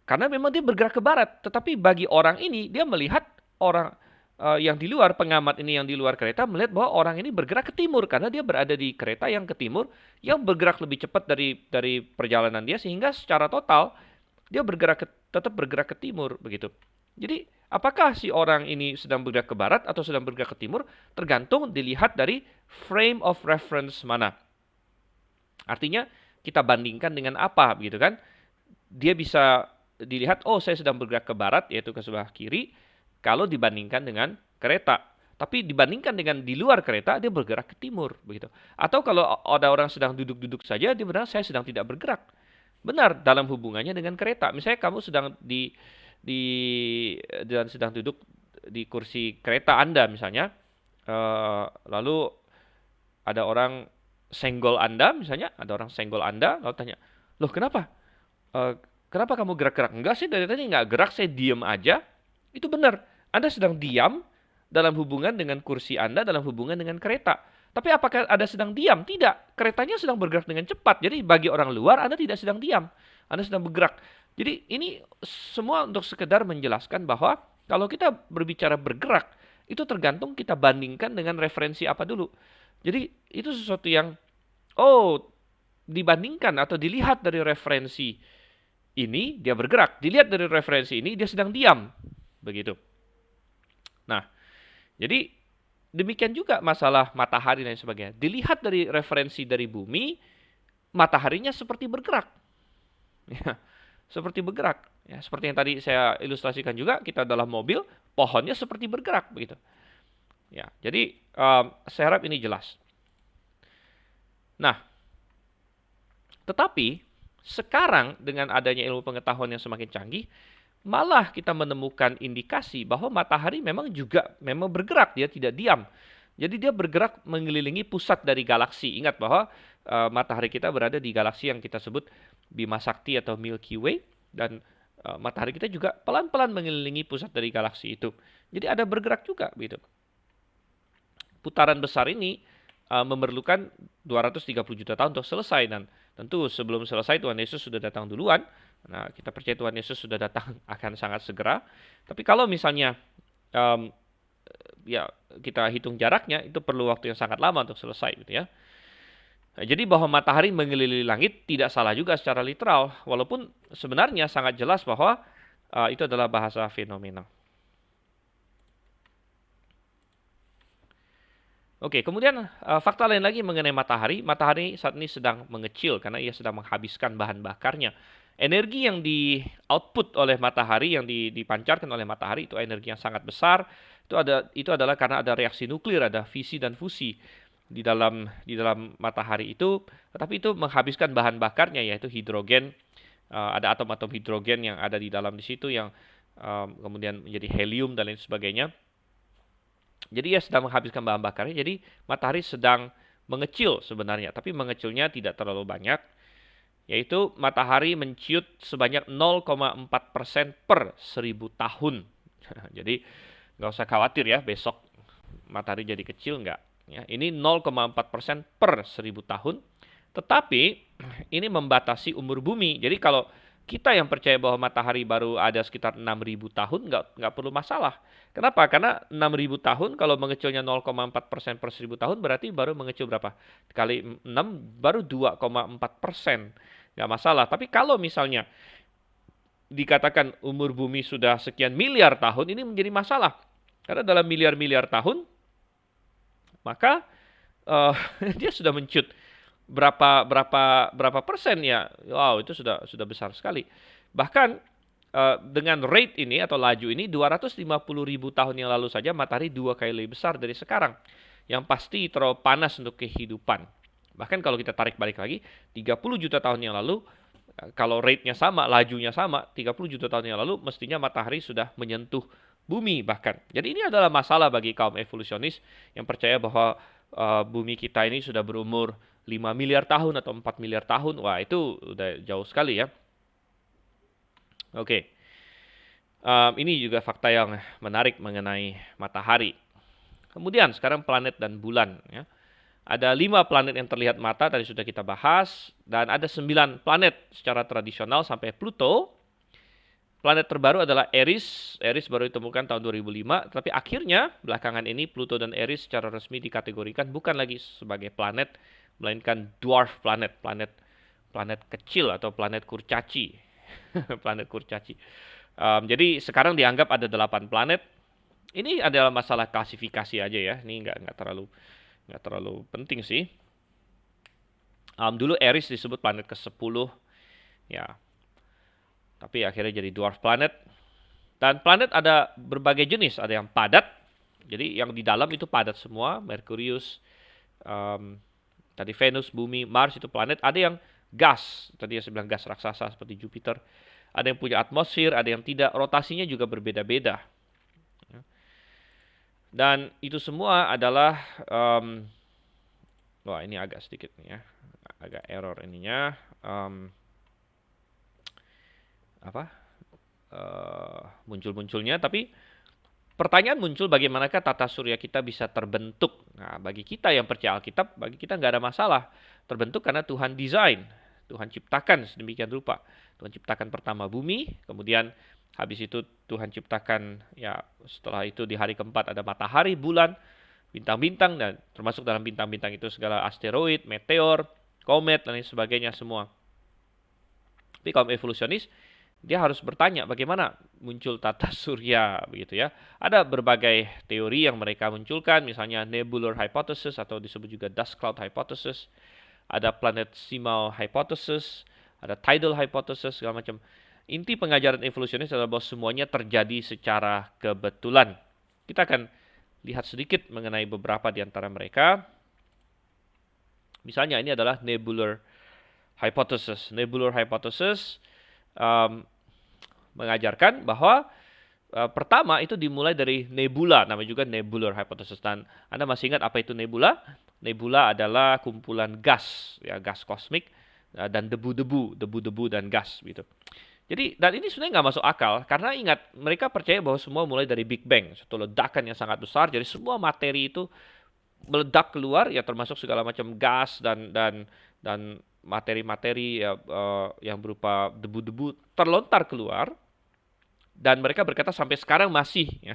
Karena memang dia bergerak ke barat, tetapi bagi orang ini dia melihat orang yang di luar, pengamat ini yang di luar kereta melihat bahwa orang ini bergerak ke timur karena dia berada di kereta yang ke timur yang bergerak lebih cepat dari perjalanan dia sehingga secara total dia tetap bergerak ke timur begitu. Jadi apakah si orang ini sedang bergerak ke barat atau sedang bergerak ke timur tergantung dilihat dari frame of reference mana. Artinya kita bandingkan dengan apa begitu kan? Dia bisa dilihat saya sedang bergerak ke barat yaitu ke sebelah kiri. Kalau dibandingkan dengan kereta. Tapi dibandingkan dengan di luar kereta, dia bergerak ke timur. Begitu. Atau kalau ada orang sedang duduk-duduk saja, dia benar saya sedang tidak bergerak. Benar, dalam hubungannya dengan kereta. Misalnya kamu sedang sedang duduk di kursi kereta Anda misalnya. Lalu ada orang senggol Anda misalnya. Ada orang senggol Anda, lalu tanya, loh kenapa? Kenapa kamu gerak-gerak? Enggak sih, dari tadi nggak gerak, saya diem aja. Itu benar. Anda sedang diam dalam hubungan dengan kursi Anda, dalam hubungan dengan kereta. Tapi apakah Anda sedang diam? Tidak. Keretanya sedang bergerak dengan cepat. Jadi bagi orang luar Anda tidak sedang diam. Anda sedang bergerak. Jadi ini semua untuk sekedar menjelaskan bahwa kalau kita berbicara bergerak, itu tergantung kita bandingkan dengan referensi apa dulu. Jadi itu sesuatu yang, dibandingkan atau dilihat dari referensi ini, dia bergerak. Dilihat dari referensi ini, dia sedang diam. Begitu. Nah, jadi demikian juga masalah matahari dan sebagainya. Dilihat dari referensi dari bumi, mataharinya seperti bergerak. Ya, seperti bergerak. Ya, seperti yang tadi saya ilustrasikan juga, kita dalam mobil, pohonnya seperti bergerak. Begitu. Ya, jadi saya harap ini jelas. Nah, tetapi sekarang dengan adanya ilmu pengetahuan yang semakin canggih, malah kita menemukan indikasi bahwa matahari memang bergerak, dia tidak diam. Jadi dia bergerak mengelilingi pusat dari galaksi. Ingat bahwa matahari kita berada di galaksi yang kita sebut Bima Sakti atau Milky Way, dan matahari kita juga pelan-pelan mengelilingi pusat dari galaksi itu. Jadi ada bergerak juga gitu. Putaran besar ini memerlukan 230 juta tahun untuk selesai, dan tentu sebelum selesai Tuhan Yesus sudah datang duluan. Nah, kita percaya Tuhan Yesus sudah datang akan sangat segera. Tapi kalau misalnya ya kita hitung jaraknya, itu perlu waktu yang sangat lama untuk selesai gitu ya. Nah, jadi bahwa matahari mengelilingi langit tidak salah juga secara literal, walaupun sebenarnya sangat jelas bahwa itu adalah bahasa fenomena. Oke, kemudian fakta lain lagi mengenai matahari. Matahari saat ini sedang mengecil karena ia sedang menghabiskan bahan bakarnya. Energi yang di-output oleh matahari, yang dipancarkan oleh matahari, itu energi yang sangat besar. Itu adalah karena ada reaksi nuklir, ada fisi dan fusi di dalam matahari itu. Tetapi itu menghabiskan bahan bakarnya, yaitu hidrogen. Ada atom-atom hidrogen yang ada di dalam di situ yang kemudian menjadi helium dan lain sebagainya. Jadi ia sedang menghabiskan bahan bakarnya, jadi matahari sedang mengecil sebenarnya, tapi mengecilnya tidak terlalu banyak, yaitu matahari menciut sebanyak 0,4% per 1000 tahun. Jadi nggak usah khawatir ya, besok matahari jadi kecil, nggak. Ya, ini 0,4% per 1000 tahun, tetapi ini membatasi umur bumi. Jadi kalau kita yang percaya bahwa matahari baru ada sekitar 6.000 tahun, nggak perlu masalah. Kenapa? Karena 6.000 tahun, kalau mengecilnya 0,4% per 1000 tahun, berarti baru mengecil berapa? Kali 6, baru 2,4%. Nggak masalah. Tapi kalau misalnya dikatakan umur bumi sudah sekian miliar tahun, ini menjadi masalah. Karena dalam miliar-miliar tahun, maka dia sudah mencut berapa persen ya? Wow, itu sudah besar sekali. Bahkan dengan rate ini atau laju ini 250.000 tahun yang lalu saja matahari 2 kali lebih besar dari sekarang. Yang pasti terlalu panas untuk kehidupan. Bahkan kalau kita tarik balik lagi 30 juta tahun yang lalu, kalau rate-nya sama, lajunya sama, 30 juta tahun yang lalu mestinya matahari sudah menyentuh bumi bahkan. Jadi ini adalah masalah bagi kaum evolusionis yang percaya bahwa bumi kita ini sudah berumur 5 miliar tahun atau 4 miliar tahun. Wah, itu udah jauh sekali ya. Oke. Ini juga fakta yang menarik mengenai matahari. Kemudian sekarang planet dan bulan ya. Ada 5 planet yang terlihat mata, tadi sudah kita bahas, dan ada 9 planet secara tradisional sampai Pluto. Planet terbaru adalah Eris. Eris baru ditemukan tahun 2005, tapi akhirnya belakangan ini Pluto dan Eris secara resmi dikategorikan bukan lagi sebagai planet, melainkan dwarf planet, planet kecil atau planet kurcaci. Planet kurcaci. Jadi sekarang dianggap ada 8 planet. Ini adalah masalah klasifikasi aja ya. Ini nggak terlalu penting sih. Dulu Eris disebut planet ke-10 ya. Tapi akhirnya jadi dwarf planet. Dan planet ada berbagai jenis, ada yang padat. Jadi yang di dalam itu padat semua, Merkurius, tadi Venus, Bumi, Mars itu planet. Ada yang gas, tadi saya bilang gas raksasa seperti Jupiter. Ada yang punya atmosfer, ada yang tidak. Rotasinya juga berbeda-beda. Dan itu semua adalah, wah ini agak sedikit nih ya, agak error ininya. Muncul-munculnya, tapi pertanyaan muncul, bagaimanakah tata surya kita bisa terbentuk? Nah, bagi kita yang percaya Alkitab, bagi kita nggak ada masalah. Terbentuk karena Tuhan desain, Tuhan ciptakan sedemikian rupa. Tuhan ciptakan pertama bumi, kemudian habis itu Tuhan ciptakan, ya setelah itu di hari keempat ada matahari, bulan, bintang-bintang, dan termasuk dalam bintang-bintang itu segala asteroid, meteor, komet, dan lain sebagainya semua. Tapi kaum evolusionis, dia harus bertanya bagaimana muncul tata surya begitu ya. Ada berbagai teori yang mereka munculkan, misalnya nebular hypothesis atau disebut juga dust cloud hypothesis. Ada planetesimal hypothesis, ada tidal hypothesis, segala macam. Inti pengajaran evolusionis adalah bahwa semuanya terjadi secara kebetulan. Kita akan lihat sedikit mengenai beberapa di antara mereka. Misalnya ini adalah nebular hypothesis. Nebular hypothesis mengajarkan bahwa Pertama itu dimulai dari nebula, namanya juga nebular hypothesis. Dan Anda masih ingat apa itu nebula? Nebula adalah kumpulan gas, ya gas kosmik dan debu-debu dan gas gitu. Jadi dan ini sebenarnya nggak masuk akal karena ingat mereka percaya bahwa semua mulai dari Big Bang, suatu ledakan yang sangat besar. Jadi semua materi itu meledak keluar, ya termasuk segala macam gas dan materi-materi ya, yang berupa debu-debu terlontar keluar. Dan mereka berkata sampai sekarang masih, ya.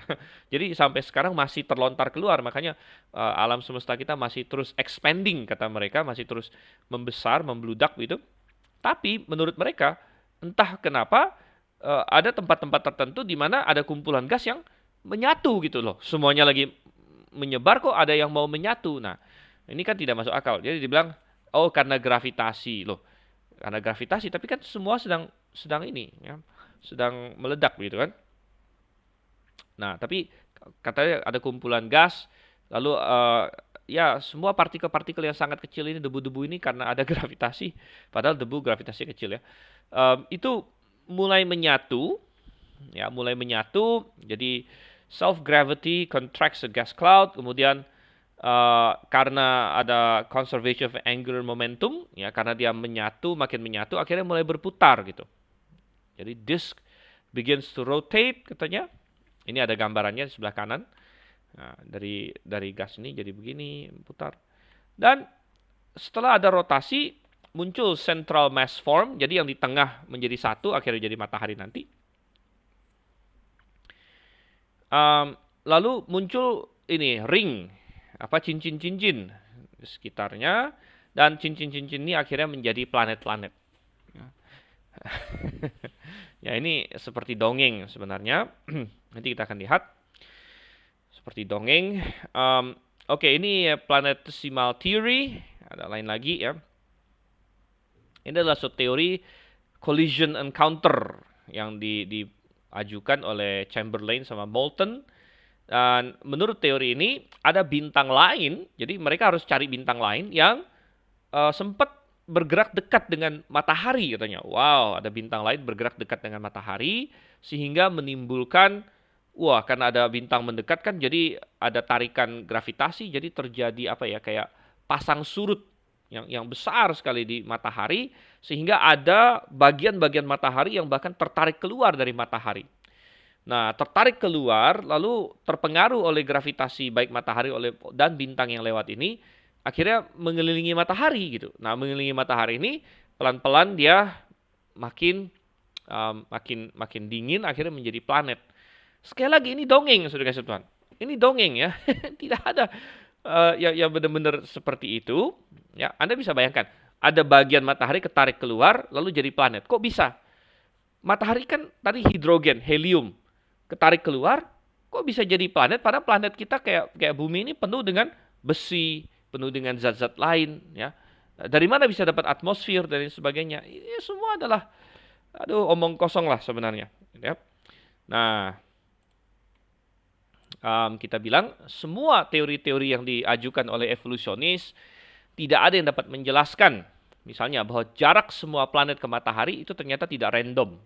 Jadi sampai sekarang masih terlontar keluar, makanya alam semesta kita masih terus expanding, kata mereka, masih terus membesar, membludak gitu. Tapi menurut mereka, entah kenapa ada tempat-tempat tertentu di mana ada kumpulan gas yang menyatu gitu loh. Semuanya lagi menyebar kok ada yang mau menyatu. Nah, ini kan tidak masuk akal. Jadi dibilang, oh karena gravitasi loh. Karena gravitasi, tapi kan semua sedang ini, ya, sedang meledak gitu kan. Nah, tapi katanya ada kumpulan gas, lalu ya semua partikel-partikel yang sangat kecil ini, debu-debu ini karena ada gravitasi, padahal debu gravitasi kecil ya, itu mulai menyatu, ya mulai menyatu. Jadi self gravity contracts a gas cloud, kemudian karena ada conservation of angular momentum, ya karena dia menyatu, makin menyatu, akhirnya mulai berputar gitu. Jadi disk begins to rotate katanya. Ini ada gambarannya di sebelah kanan. Nah, dari gas ini jadi begini, putar. Dan setelah ada rotasi, muncul central mass form. Jadi yang di tengah menjadi satu, akhirnya jadi matahari nanti. Lalu muncul ini ring, apa cincin-cincin di sekitarnya. Dan cincin-cincin ini akhirnya menjadi planet-planet. Ya ini seperti dongeng sebenarnya. Nanti kita akan lihat. Seperti dongeng. Oke, ini planetesimal theory. Ada lain lagi ya. Ini adalah suatu teori collision encounter yang diajukan oleh Chamberlain sama Moulton. Dan menurut teori ini ada bintang lain. Jadi mereka harus cari bintang lain yang sempat bergerak dekat dengan matahari katanya. Wow, ada bintang lain bergerak dekat dengan matahari sehingga menimbulkan, wah, karena ada bintang mendekat kan jadi ada tarikan gravitasi, jadi terjadi apa ya, kayak pasang surut yang besar sekali di matahari sehingga ada bagian-bagian matahari yang bahkan tertarik keluar dari matahari. Nah, tertarik keluar lalu terpengaruh oleh gravitasi baik matahari dan bintang yang lewat ini, akhirnya mengelilingi matahari gitu. Nah, mengelilingi matahari ini pelan-pelan dia makin makin dingin, akhirnya menjadi planet. Sekali lagi ini dongeng, saudara Tuhan. Ini dongeng ya, tidak ada yang benar-benar seperti itu. Ya, Anda bisa bayangkan, ada bagian matahari ketarik keluar lalu jadi planet. Kok bisa? Matahari kan tadi hidrogen, helium, ketarik keluar, kok bisa jadi planet? Padahal planet kita kayak bumi ini penuh dengan besi, penuh dengan zat-zat lain, ya. Dari mana bisa dapat atmosfer dan sebagainya? Ini semua adalah omong kosong lah sebenarnya, ya. Nah, kita bilang semua teori-teori yang diajukan oleh evolusionis tidak ada yang dapat menjelaskan, misalnya bahwa jarak semua planet ke matahari itu ternyata tidak random.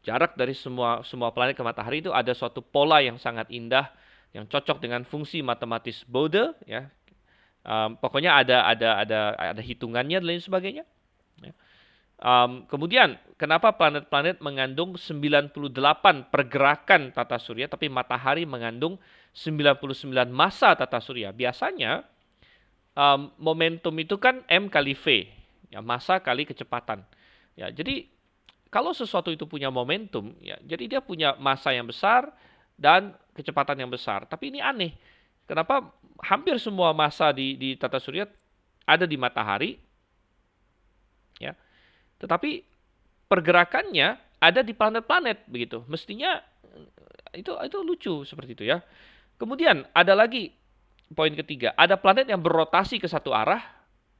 Jarak dari semua planet ke matahari itu ada suatu pola yang sangat indah, yang cocok dengan fungsi matematis Bode, ya. Pokoknya ada hitungannya dan lain sebagainya. Ya. Kemudian, kenapa planet-planet mengandung 98 pergerakan tata surya, tapi matahari mengandung 99 massa tata surya? Biasanya, momentum itu kan M kali V, ya, massa kali kecepatan. Ya, jadi kalau sesuatu itu punya momentum, ya, jadi dia punya massa yang besar dan kecepatan yang besar. Tapi ini aneh. Kenapa hampir semua massa di tata surya ada di matahari, ya, tetapi pergerakannya ada di planet-planet begitu. Mestinya itu lucu seperti itu ya. Kemudian ada lagi poin ketiga, ada planet yang berrotasi ke satu arah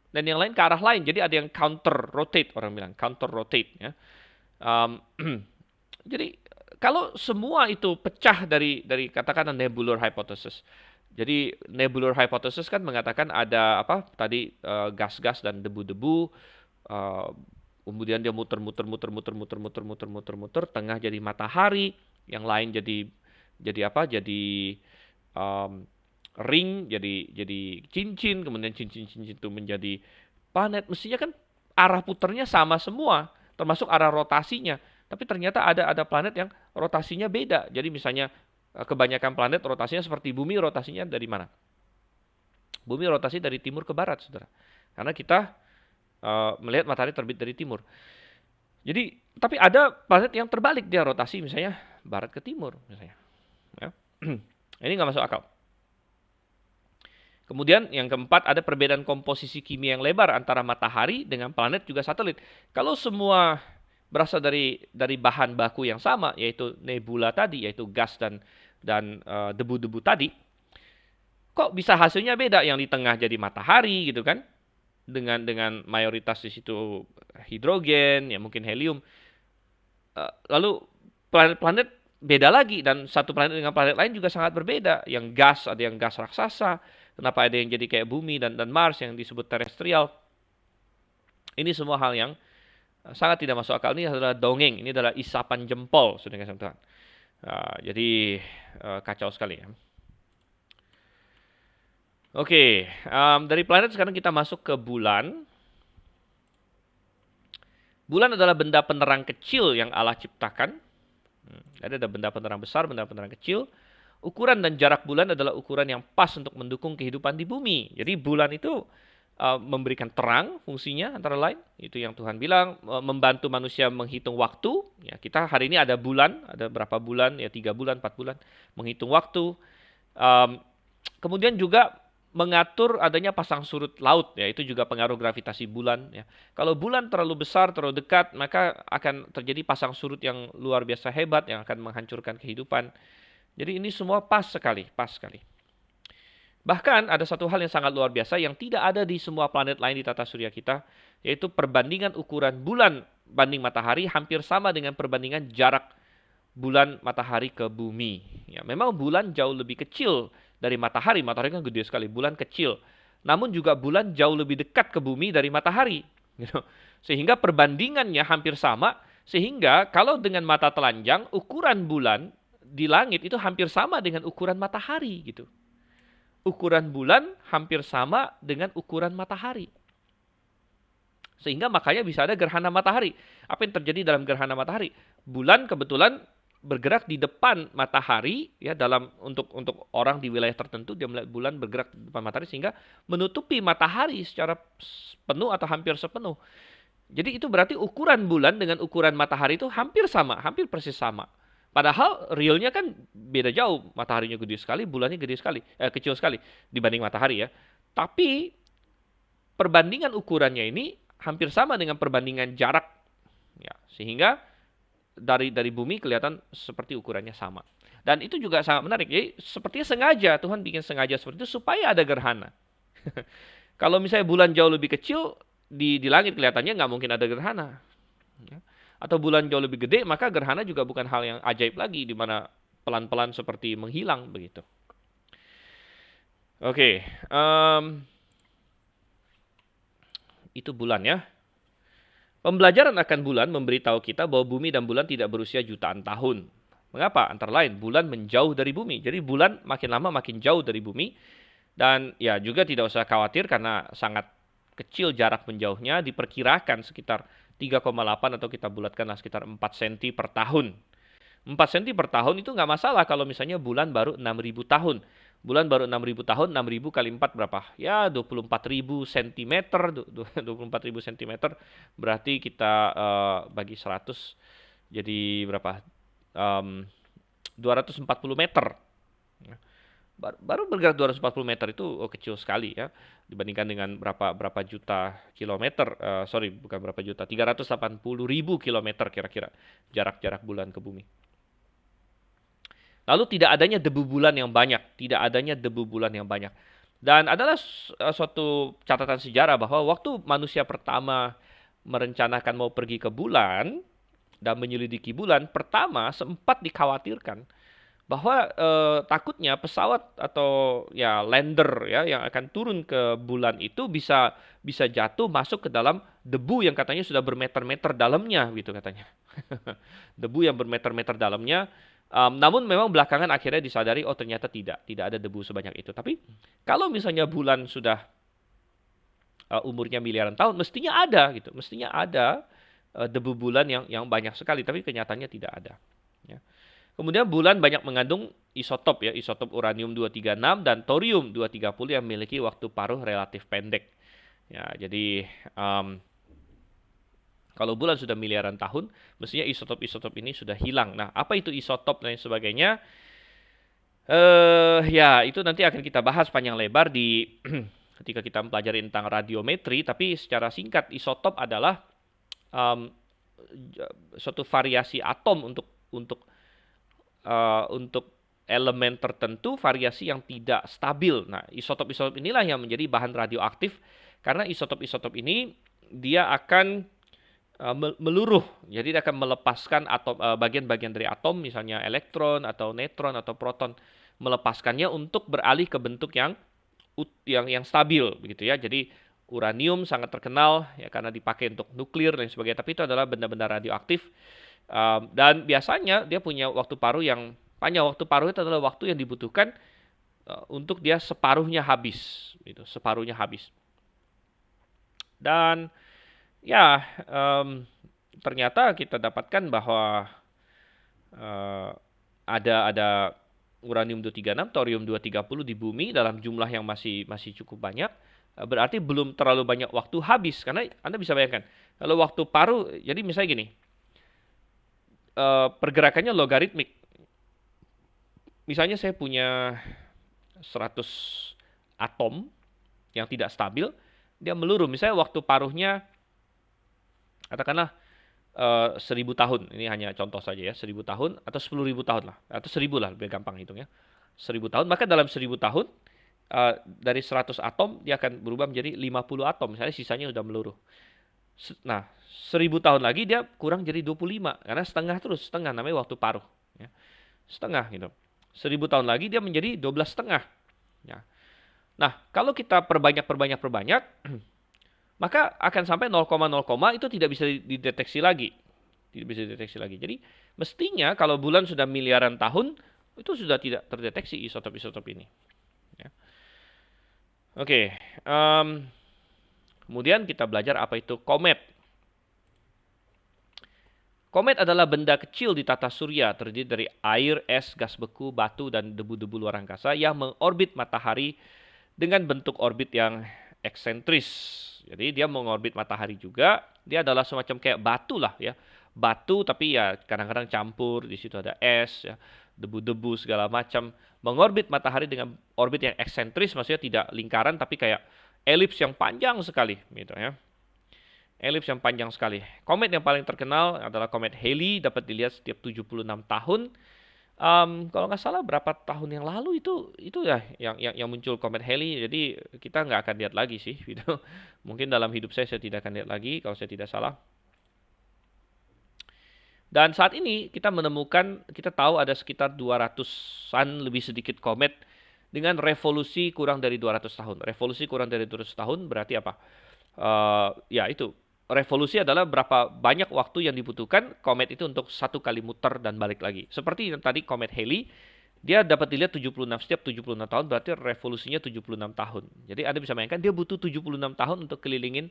dan yang lain ke arah lain. Jadi ada yang counter rotate, orang bilang counter rotate ya. Jadi kalau semua itu pecah dari katakanlah nebular hypothesis. Jadi nebular hypothesis kan mengatakan ada apa tadi gas-gas dan debu-debu, kemudian dia muter tengah jadi matahari. yang lain jadi apa? Jadi um, ring, jadi cincin, kemudian cincin-cincin itu menjadi planet. Mestinya kan arah puternya sama semua, termasuk arah rotasinya. Tapi ternyata ada planet yang rotasinya beda. Jadi misalnya kebanyakan planet rotasinya seperti bumi, rotasinya dari mana? Bumi rotasi dari timur ke barat, saudara. Karena kita melihat matahari terbit dari timur. Jadi, tapi ada planet yang terbalik, dia rotasi misalnya barat ke timur, misalnya. Ya. Ini nggak masuk akal. Kemudian yang keempat, ada perbedaan komposisi kimia yang lebar antara matahari dengan planet juga satelit. Kalau semua berasal dari bahan baku yang sama, yaitu nebula tadi, yaitu gas dan debu-debu tadi, kok bisa hasilnya beda? Yang di tengah jadi matahari gitu kan, dengan mayoritas di situ hidrogen, ya mungkin helium. Lalu planet-planet beda lagi, dan satu planet dengan planet lain juga sangat berbeda. Yang gas, ada yang gas raksasa. Kenapa ada yang jadi kayak bumi dan Mars yang disebut terestrial? Ini semua hal yang sangat tidak masuk akal. Ini adalah dongeng, ini adalah isapan jempol, saudara Tuhan. Jadi kacau sekali ya. Oke, dari planet sekarang kita masuk ke bulan. Bulan adalah benda penerang kecil yang Allah ciptakan. Ada benda penerang besar, benda penerang kecil. Ukuran dan jarak bulan adalah ukuran yang pas untuk mendukung kehidupan di bumi. Jadi bulan itu memberikan terang fungsinya antara lain. Itu yang Tuhan bilang, membantu manusia menghitung waktu. Ya, kita hari ini ada bulan, ada berapa bulan, ya 3 bulan, 4 bulan, menghitung waktu. Kemudian juga mengatur adanya pasang surut laut, ya itu juga pengaruh gravitasi bulan. Ya. Kalau bulan terlalu besar, terlalu dekat, maka akan terjadi pasang surut yang luar biasa hebat yang akan menghancurkan kehidupan. Jadi ini semua pas sekali, pas sekali. Bahkan ada satu hal yang sangat luar biasa yang tidak ada di semua planet lain di tata surya kita, yaitu perbandingan ukuran bulan banding matahari hampir sama dengan perbandingan jarak bulan matahari ke bumi. Ya, memang bulan jauh lebih kecil dari matahari. Matahari kan gede sekali, bulan kecil. Namun juga bulan jauh lebih dekat ke bumi dari matahari. Sehingga perbandingannya hampir sama. Sehingga kalau dengan mata telanjang, ukuran bulan di langit itu hampir sama dengan ukuran matahari gitu. Ukuran bulan hampir sama dengan ukuran matahari. Sehingga makanya bisa ada gerhana matahari. Apa yang terjadi dalam gerhana matahari? Bulan kebetulan bergerak di depan matahari, ya, dalam untuk orang di wilayah tertentu dia melihat bulan bergerak di depan matahari sehingga menutupi matahari secara penuh atau hampir sepenuh. Jadi itu berarti ukuran bulan dengan ukuran matahari itu hampir sama, hampir persis sama. Padahal realnya kan beda jauh. Mataharinya gede sekali, bulannya kecil sekali dibanding matahari ya. Tapi perbandingan ukurannya ini hampir sama dengan perbandingan jarak. Ya, sehingga dari bumi kelihatan seperti ukurannya sama. Dan itu juga sangat menarik. Jadi sepertinya sengaja, Tuhan bikin sengaja seperti itu supaya ada gerhana. Kalau misalnya bulan jauh lebih kecil, di langit kelihatannya nggak mungkin ada gerhana. Atau bulan jauh lebih gede, maka gerhana juga bukan hal yang ajaib lagi, di mana pelan-pelan seperti menghilang begitu. Oke, itu bulan ya. Pembelajaran akan bulan memberitahu kita bahwa bumi dan bulan tidak berusia jutaan tahun. Mengapa? Antara lain, bulan menjauh dari bumi. Jadi bulan makin lama makin jauh dari bumi. Dan ya juga tidak usah khawatir karena sangat kecil jarak menjauhnya. Diperkirakan sekitar 3,8 atau kita bulatkanlah sekitar 4 cm per tahun. 4 cm per tahun itu nggak masalah kalau misalnya bulan baru 6.000 tahun. Bulan baru 6.000 tahun, 6.000 kali 4 berapa? Ya 24.000 cm, 24.000 cm berarti kita bagi 100 jadi berapa? 240 meter. Baru bergerak 240 meter itu kecil sekali ya dibandingkan dengan berapa juta kilometer. Bukan berapa juta, 380.000 kilometer kira-kira jarak bulan ke bumi. Lalu tidak adanya debu bulan yang banyak. Dan adalah suatu catatan sejarah bahwa waktu manusia pertama merencanakan mau pergi ke bulan dan menyelidiki bulan, pertama sempat dikhawatirkan bahwa takutnya pesawat atau ya lander ya yang akan turun ke bulan itu bisa jatuh masuk ke dalam debu yang katanya sudah bermeter-meter dalamnya gitu katanya. Debu yang bermeter-meter dalamnya. Namun memang belakangan akhirnya disadari, oh ternyata tidak ada debu sebanyak itu. Tapi kalau misalnya bulan sudah umurnya miliaran tahun, mestinya ada gitu, mestinya ada debu bulan yang banyak sekali, tapi kenyataannya tidak ada. Ya. Kemudian bulan banyak mengandung isotop ya, isotop uranium-236 dan thorium-230 yang memiliki waktu paruh relatif pendek. Ya, jadi kalau bulan sudah miliaran tahun, mestinya isotop-isotop ini sudah hilang. Nah, apa itu isotop dan sebagainya? Ya, itu nanti akan kita bahas panjang lebar di ketika kita mempelajari tentang radiometri. Tapi secara singkat, isotop adalah um, suatu variasi atom untuk elemen tertentu, variasi yang tidak stabil. Nah, isotop-isotop inilah yang menjadi bahan radioaktif karena isotop-isotop ini dia akan meluruh. Jadi dia akan melepaskan atom bagian-bagian dari atom, misalnya elektron atau neutron atau proton, melepaskannya untuk beralih ke bentuk yang stabil begitu ya. Jadi uranium sangat terkenal ya karena dipakai untuk nuklir dan sebagainya, tapi itu adalah benda-benda radioaktif. Dan biasanya dia punya waktu paruh yang panjang. Waktu paruh itu adalah waktu yang dibutuhkan untuk dia separuhnya habis, gitu, separuhnya habis. Dan ya, ternyata kita dapatkan bahwa ada uranium-236, thorium-230 di bumi dalam jumlah yang masih cukup banyak. Berarti belum terlalu banyak waktu habis. Karena Anda bisa bayangkan, kalau waktu paruh, jadi misalnya gini, pergerakannya logaritmik. Misalnya saya punya 100 atom yang tidak stabil, dia meluruh. Misalnya waktu paruhnya katakanlah 1000 tahun. Ini hanya contoh saja ya, 1000 tahun atau 10.000 tahun lah, atau 1000 lah, lebih gampang hitungnya. 1000 tahun, maka dalam 1000 tahun dari 100 atom dia akan berubah menjadi 50 atom. Misalnya sisanya sudah meluruh. Nah, 1000 tahun lagi dia kurang jadi 25 karena setengah terus, setengah namanya waktu paruh ya. Setengah gitu. 1000 tahun lagi dia menjadi 12,5 ya. Nah, kalau kita perbanyak maka akan sampai 0, itu tidak bisa dideteksi lagi. Tidak bisa dideteksi lagi. Jadi, mestinya kalau bulan sudah miliaran tahun, itu sudah tidak terdeteksi isotop-isotop ini. Ya. Oke, kemudian kita belajar apa itu komet. Komet adalah benda kecil di tata surya, terdiri dari air, es, gas beku, batu, dan debu-debu luar angkasa yang mengorbit matahari dengan bentuk orbit yang eksentris. Jadi dia mengorbit matahari juga. Dia adalah semacam kayak batu lah ya. Batu tapi ya kadang-kadang campur. Di situ ada es, ya, debu-debu segala macam. Mengorbit matahari dengan orbit yang eksentris, maksudnya tidak lingkaran tapi kayak elips yang panjang sekali, gitu ya. Elips yang panjang sekali. Komet yang paling terkenal adalah komet Halley, dapat dilihat setiap 76 tahun. Kalau nggak salah berapa tahun yang lalu itu ya yang muncul komet Halley. Jadi kita nggak akan lihat lagi sih gitu. Mungkin dalam hidup saya tidak akan lihat lagi kalau saya tidak salah. Dan saat ini kita tahu ada sekitar 200-an lebih sedikit komet dengan revolusi kurang dari 200 tahun. Revolusi kurang dari 200 tahun berarti apa? Ya itu. Revolusi adalah berapa banyak waktu yang dibutuhkan komet itu untuk satu kali muter dan balik lagi. Seperti yang tadi komet Halley, dia dapat dilihat 76 setiap 76 tahun, berarti revolusinya 76 tahun. Jadi Anda bisa bayangkan dia butuh 76 tahun untuk kelilingin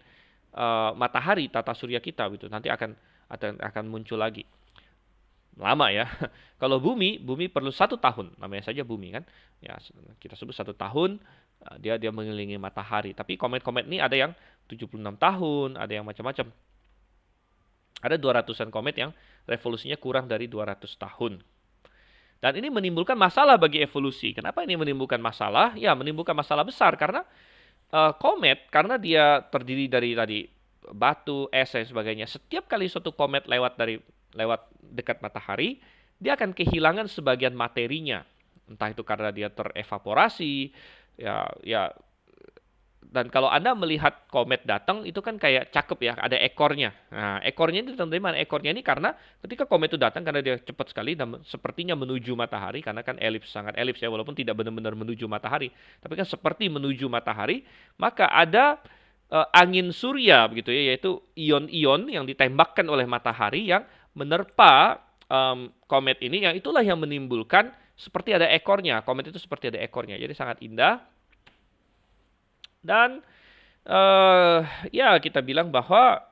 matahari tata surya kita gitu. Nanti akan muncul lagi. Lama ya. Kalau bumi perlu 1 tahun, namanya saja bumi kan. Ya, kita sebut 1 tahun dia mengelilingi matahari. Tapi komet-komet ini ada yang 76 tahun, ada yang macam-macam. Ada 200-an komet yang revolusinya kurang dari 200 tahun. Dan ini menimbulkan masalah bagi evolusi. Kenapa ini menimbulkan masalah? Ya, menimbulkan masalah besar karena komet, karena dia terdiri dari tadi batu, es, dan sebagainya. Setiap kali suatu komet lewat dekat matahari, dia akan kehilangan sebagian materinya. Entah itu karena dia terevaporasi, ya. Dan kalau Anda melihat komet datang, itu kan kayak cakep ya, ada ekornya. Nah, ekornya ini dari mana? Ekornya ini karena ketika komet itu datang, karena dia cepat sekali dan sepertinya menuju matahari, karena kan sangat elips ya, walaupun tidak benar-benar menuju matahari, tapi kan seperti menuju matahari, maka ada angin surya begitu ya, yaitu ion-ion yang ditembakkan oleh matahari yang menerpa komet ini, yang itulah yang menimbulkan seperti ada ekornya. Komet itu seperti ada ekornya, jadi sangat indah. Dan ya kita bilang bahwa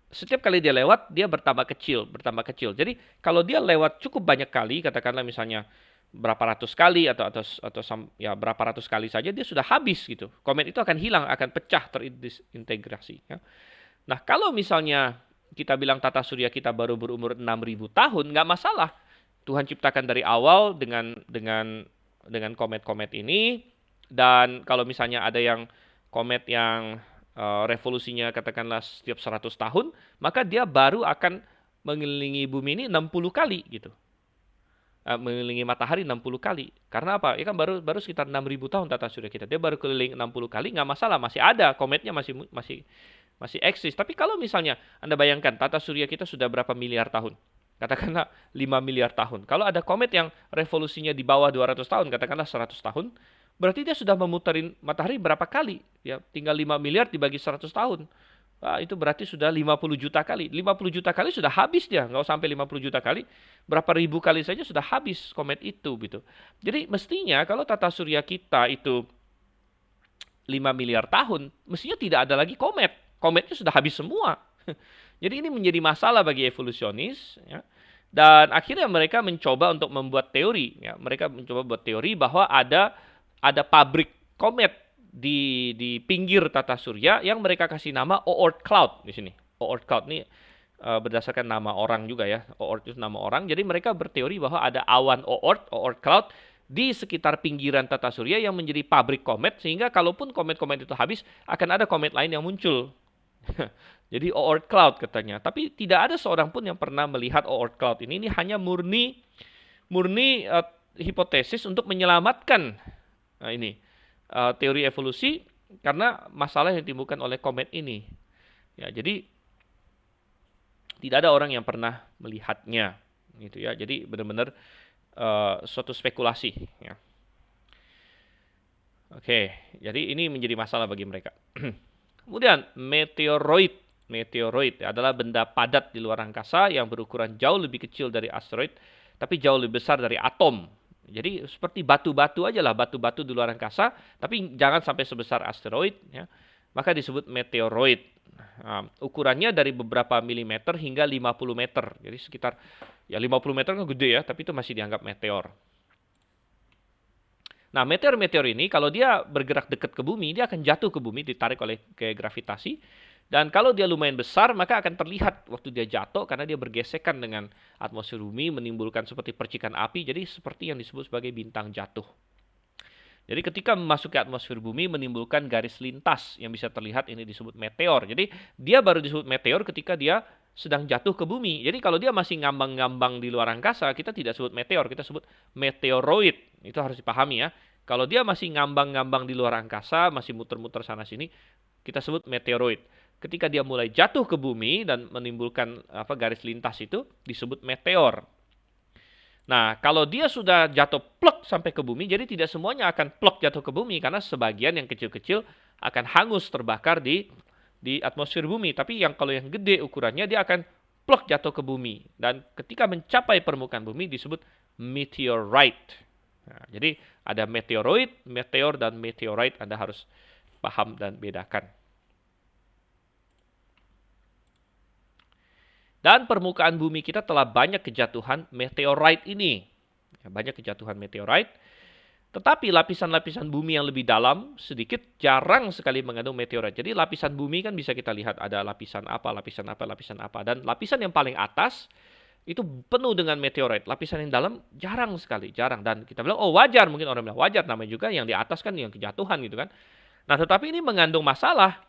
setiap kali dia lewat, dia bertambah kecil, bertambah kecil. Jadi kalau dia lewat cukup banyak kali, katakanlah misalnya berapa ratus kali ya berapa ratus kali saja, dia sudah habis gitu. Komet itu akan hilang, akan pecah, terintegrasi. Ya. Nah kalau misalnya kita bilang tata surya kita baru berumur 6.000 tahun, nggak masalah. Tuhan ciptakan dari awal dengan komet-komet ini. Dan kalau misalnya ada yang komet yang revolusinya katakanlah setiap 100 tahun, maka dia baru akan mengelilingi bumi ini 60 kali gitu. Mengelilingi matahari 60 kali. Karena apa? Ya kan baru sekitar 6.000 tahun tata surya kita. Dia baru keliling 60 kali, nggak masalah, masih ada, kometnya masih eksis. Tapi kalau misalnya Anda bayangkan tata surya kita sudah berapa miliar tahun? Katakanlah 5 miliar tahun. Kalau ada komet yang revolusinya di bawah 200 tahun, katakanlah 100 tahun, berarti dia sudah memuterin matahari berapa kali? Ya, tinggal 5 miliar dibagi 100 tahun. Wah, itu berarti sudah 50 juta kali. 50 juta kali sudah habis dia, nggak sampai 50 juta kali. Berapa ribu kali saja sudah habis komet itu gitu. Jadi mestinya kalau tata surya kita itu 5 miliar tahun, mestinya tidak ada lagi komet. Kometnya sudah habis semua. Jadi ini menjadi masalah bagi evolusionis. Ya. Dan akhirnya mereka mencoba untuk membuat teori. Ya. Mereka mencoba buat teori bahwa ada pabrik komet di pinggir tata surya yang mereka kasih nama Oort Cloud di sini. Oort Cloud ini berdasarkan nama orang juga ya. Oort itu nama orang. Jadi mereka berteori bahwa ada awan Oort Cloud di sekitar pinggiran tata surya yang menjadi pabrik komet, sehingga kalaupun komet-komet itu habis akan ada komet lain yang muncul. Jadi Oort Cloud katanya. Tapi tidak ada seorang pun yang pernah melihat Oort Cloud ini. Ini hanya murni hipotesis untuk menyelamatkan teori evolusi karena masalah yang ditimbulkan oleh komet ini. Ya, jadi tidak ada orang yang pernah melihatnya, gitu ya. Jadi benar-benar suatu spekulasi. Ya. Oke, jadi ini menjadi masalah bagi mereka. Kemudian meteoroid adalah benda padat di luar angkasa yang berukuran jauh lebih kecil dari asteroid, tapi jauh lebih besar dari atom. Jadi seperti batu-batu aja lah, batu-batu di luar angkasa, tapi jangan sampai sebesar asteroid. Ya. Maka disebut meteoroid. Ukurannya dari beberapa milimeter hingga 50 meter. Jadi sekitar, ya 50 meter kan gede ya, tapi itu masih dianggap meteor. Nah, meteor-meteor ini kalau dia bergerak dekat ke bumi, dia akan jatuh ke bumi, ditarik oleh gaya gravitasi. Dan kalau dia lumayan besar, maka akan terlihat waktu dia jatuh karena dia bergesekan dengan atmosfer bumi, menimbulkan seperti percikan api, jadi seperti yang disebut sebagai bintang jatuh. Jadi ketika memasuki atmosfer bumi menimbulkan garis lintas yang bisa terlihat, ini disebut meteor. Jadi dia baru disebut meteor ketika dia sedang jatuh ke bumi. Jadi kalau dia masih ngambang-ngambang di luar angkasa, kita tidak sebut meteor, kita sebut meteoroid. Itu harus dipahami ya. Kalau dia masih ngambang-ngambang di luar angkasa, masih muter-muter sana-sini, kita sebut meteoroid. Ketika dia mulai jatuh ke bumi dan menimbulkan garis lintas itu disebut meteor. Nah, kalau dia sudah jatuh plek sampai ke bumi, jadi tidak semuanya akan plek jatuh ke bumi karena sebagian yang kecil-kecil akan hangus terbakar di atmosfer bumi. Tapi kalau yang gede ukurannya dia akan plek jatuh ke bumi dan ketika mencapai permukaan bumi disebut meteorite. Nah, jadi ada meteoroid, meteor dan meteorite, Anda harus paham dan bedakan. Dan permukaan bumi kita telah banyak kejatuhan meteorite ini. Banyak kejatuhan meteorite. Tetapi lapisan-lapisan bumi yang lebih dalam sedikit jarang sekali mengandung meteorite. Jadi lapisan bumi kan bisa kita lihat ada lapisan apa, lapisan apa, lapisan apa. Dan lapisan yang paling atas itu penuh dengan meteorite. Lapisan yang dalam jarang sekali, jarang. Dan kita bilang, oh wajar, mungkin orang bilang wajar, namanya juga yang di atas kan yang kejatuhan gitu kan. Nah tetapi ini mengandung masalah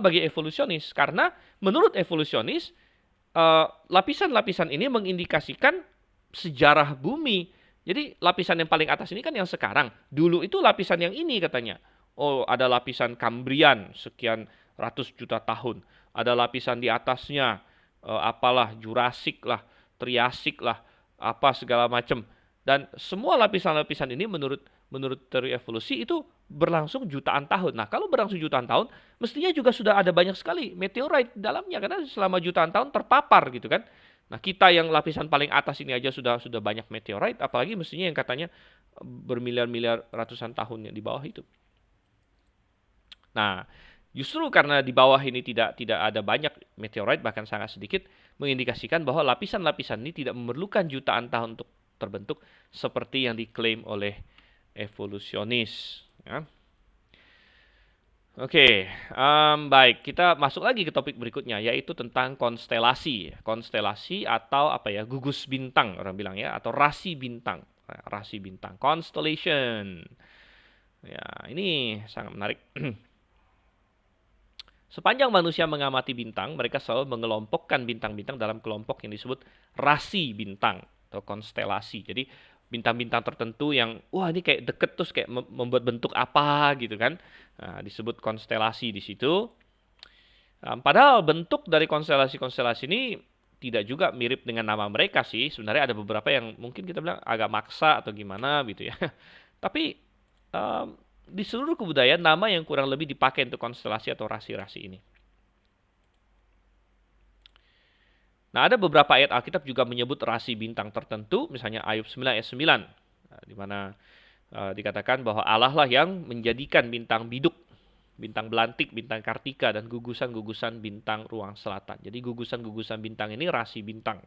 bagi evolusionis. Karena menurut evolusionis, lapisan-lapisan ini mengindikasikan sejarah bumi. Jadi lapisan yang paling atas ini kan yang sekarang. Dulu itu lapisan yang ini katanya. Oh, ada lapisan Kambrian sekian ratus juta tahun. Ada lapisan di atasnya apalah Jurassik lah, Triasik lah, apa segala macam. Dan semua lapisan-lapisan ini menurut teori evolusi itu berlangsung jutaan tahun. Nah, kalau berlangsung jutaan tahun, mestinya juga sudah ada banyak sekali meteorite di dalamnya karena selama jutaan tahun terpapar gitu kan. Nah, kita yang lapisan paling atas ini aja sudah banyak meteorit, apalagi mestinya yang katanya bermiliar-miliar ratusan tahun di bawah itu. Nah, justru karena di bawah ini tidak ada banyak meteorit, bahkan sangat sedikit, mengindikasikan bahwa lapisan-lapisan ini tidak memerlukan jutaan tahun untuk terbentuk seperti yang diklaim oleh evolusionis. Ya. Oke, baik. Kita masuk lagi ke topik berikutnya, yaitu tentang konstelasi. Konstelasi atau apa ya, gugus bintang orang bilang ya, atau rasi bintang. Rasi bintang, constellation. Ya, ini sangat menarik. Sepanjang manusia mengamati bintang, mereka selalu mengelompokkan bintang-bintang dalam kelompok yang disebut rasi bintang atau konstelasi. Jadi bintang-bintang tertentu yang wah ini kayak deket terus kayak membuat bentuk apa gitu kan. Nah, disebut konstelasi di situ. Padahal bentuk dari konstelasi-konstelasi ini tidak juga mirip dengan nama mereka sih. Sebenarnya ada beberapa yang mungkin kita bilang agak maksa atau gimana gitu ya. Tapi um, di seluruh kebudayaan nama yang kurang lebih dipakai untuk konstelasi atau rasi-rasi ini. Nah, ada beberapa ayat Alkitab juga menyebut rasi bintang tertentu, misalnya Ayub 9 ayat 9, di mana dikatakan bahwa Allah lah yang menjadikan bintang biduk, bintang belantik, bintang kartika, dan gugusan-gugusan bintang ruang selatan. Jadi gugusan-gugusan bintang ini rasi bintang.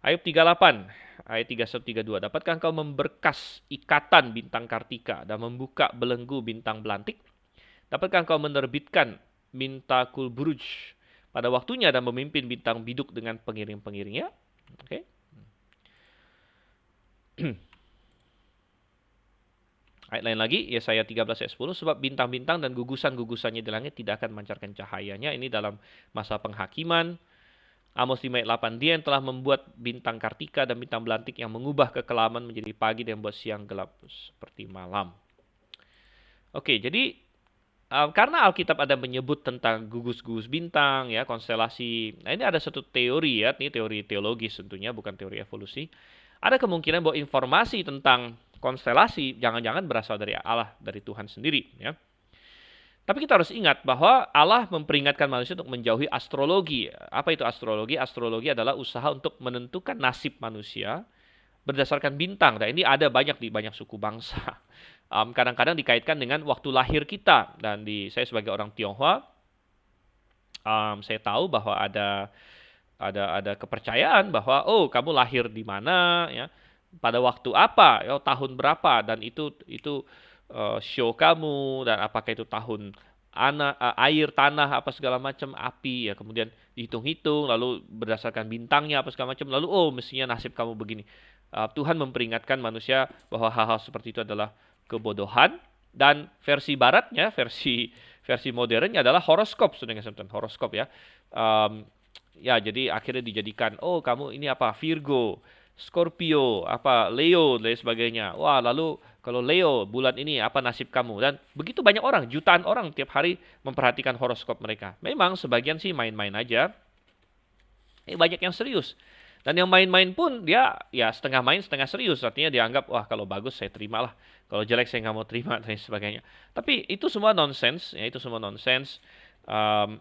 Ayub 38, ayat 31-32. Dapatkah engkau memberkas ikatan bintang kartika dan membuka belenggu bintang belantik? Dapatkah engkau menerbitkan mintakul buruj pada waktunya dan memimpin bintang biduk dengan pengiring-pengiringnya? Oke. Ayat lain lagi, Yesaya 13 ayat 10, sebab bintang-bintang dan gugusan-gugusannya di langit tidak akan memancarkan cahayanya. Ini dalam masa penghakiman. Amos 5 ayat 8, dia yang telah membuat bintang kartika dan bintang belantik yang mengubah kekelaman menjadi pagi dan membuat siang gelap seperti malam. Oke, jadi karena Alkitab ada menyebut tentang gugus-gugus bintang, ya konstelasi. Nah, ini ada satu teori ya, ini teori teologis tentunya, bukan teori evolusi. Ada kemungkinan bahwa informasi tentang konstelasi jangan-jangan berasal dari Allah, dari Tuhan sendiri, ya. Tapi kita harus ingat bahwa Allah memperingatkan manusia untuk menjauhi astrologi. Apa itu astrologi? Astrologi adalah usaha untuk menentukan nasib manusia berdasarkan bintang. Dan ini ada banyak di banyak suku bangsa. Kadang-kadang dikaitkan dengan waktu lahir kita. Dan saya sebagai orang Tionghoa, saya tahu bahwa ada kepercayaan bahwa oh kamu lahir di mana ya, pada waktu apa, ya, tahun berapa, dan itu show kamu, dan apakah itu tahun air, tanah, apa segala macam, api ya, kemudian dihitung-hitung, lalu berdasarkan bintangnya apa segala macam, lalu oh mestinya nasib kamu begini. Tuhan memperingatkan manusia bahwa hal-hal seperti itu adalah kebodohan, dan versi baratnya, versi modernnya adalah horoskop, sudah nggak horoskop ya. Ya jadi akhirnya dijadikan oh kamu ini apa Virgo, Scorpio, apa Leo dan sebagainya. Wah, lalu kalau Leo bulan ini apa nasib kamu? Dan begitu banyak orang, jutaan orang tiap hari memperhatikan horoskop mereka. Memang sebagian sih main-main aja. Banyak yang serius. Dan yang main-main pun dia ya setengah main setengah serius. Artinya dianggap wah kalau bagus saya terimalah. Kalau jelek saya nggak mau terima dan sebagainya. Tapi itu semua nonsens, ya itu semua nonsens. Um,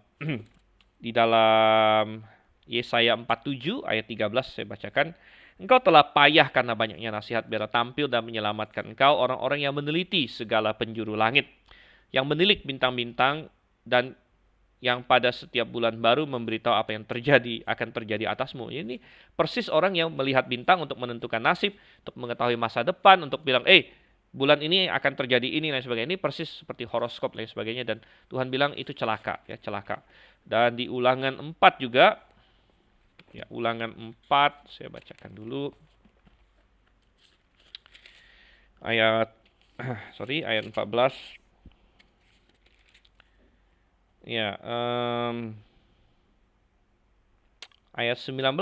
di dalam Yesaya 47 ayat 13 saya bacakan. Engkau telah payah karena banyaknya nasihat biarlah tampil dan menyelamatkan engkau orang-orang yang meneliti segala penjuru langit, yang menilik bintang-bintang dan yang pada setiap bulan baru memberitahu apa yang akan terjadi atasmu. Ini persis orang yang melihat bintang untuk menentukan nasib, untuk mengetahui masa depan, untuk bilang, bulan ini akan terjadi ini dan sebagainya. Ini persis seperti horoskop dan sebagainya. Dan Tuhan bilang itu celaka, ya celaka. Dan di Ulangan 4 juga, ya Ulangan 4, saya bacakan dulu. Ayat 14. Ya, ayat 19.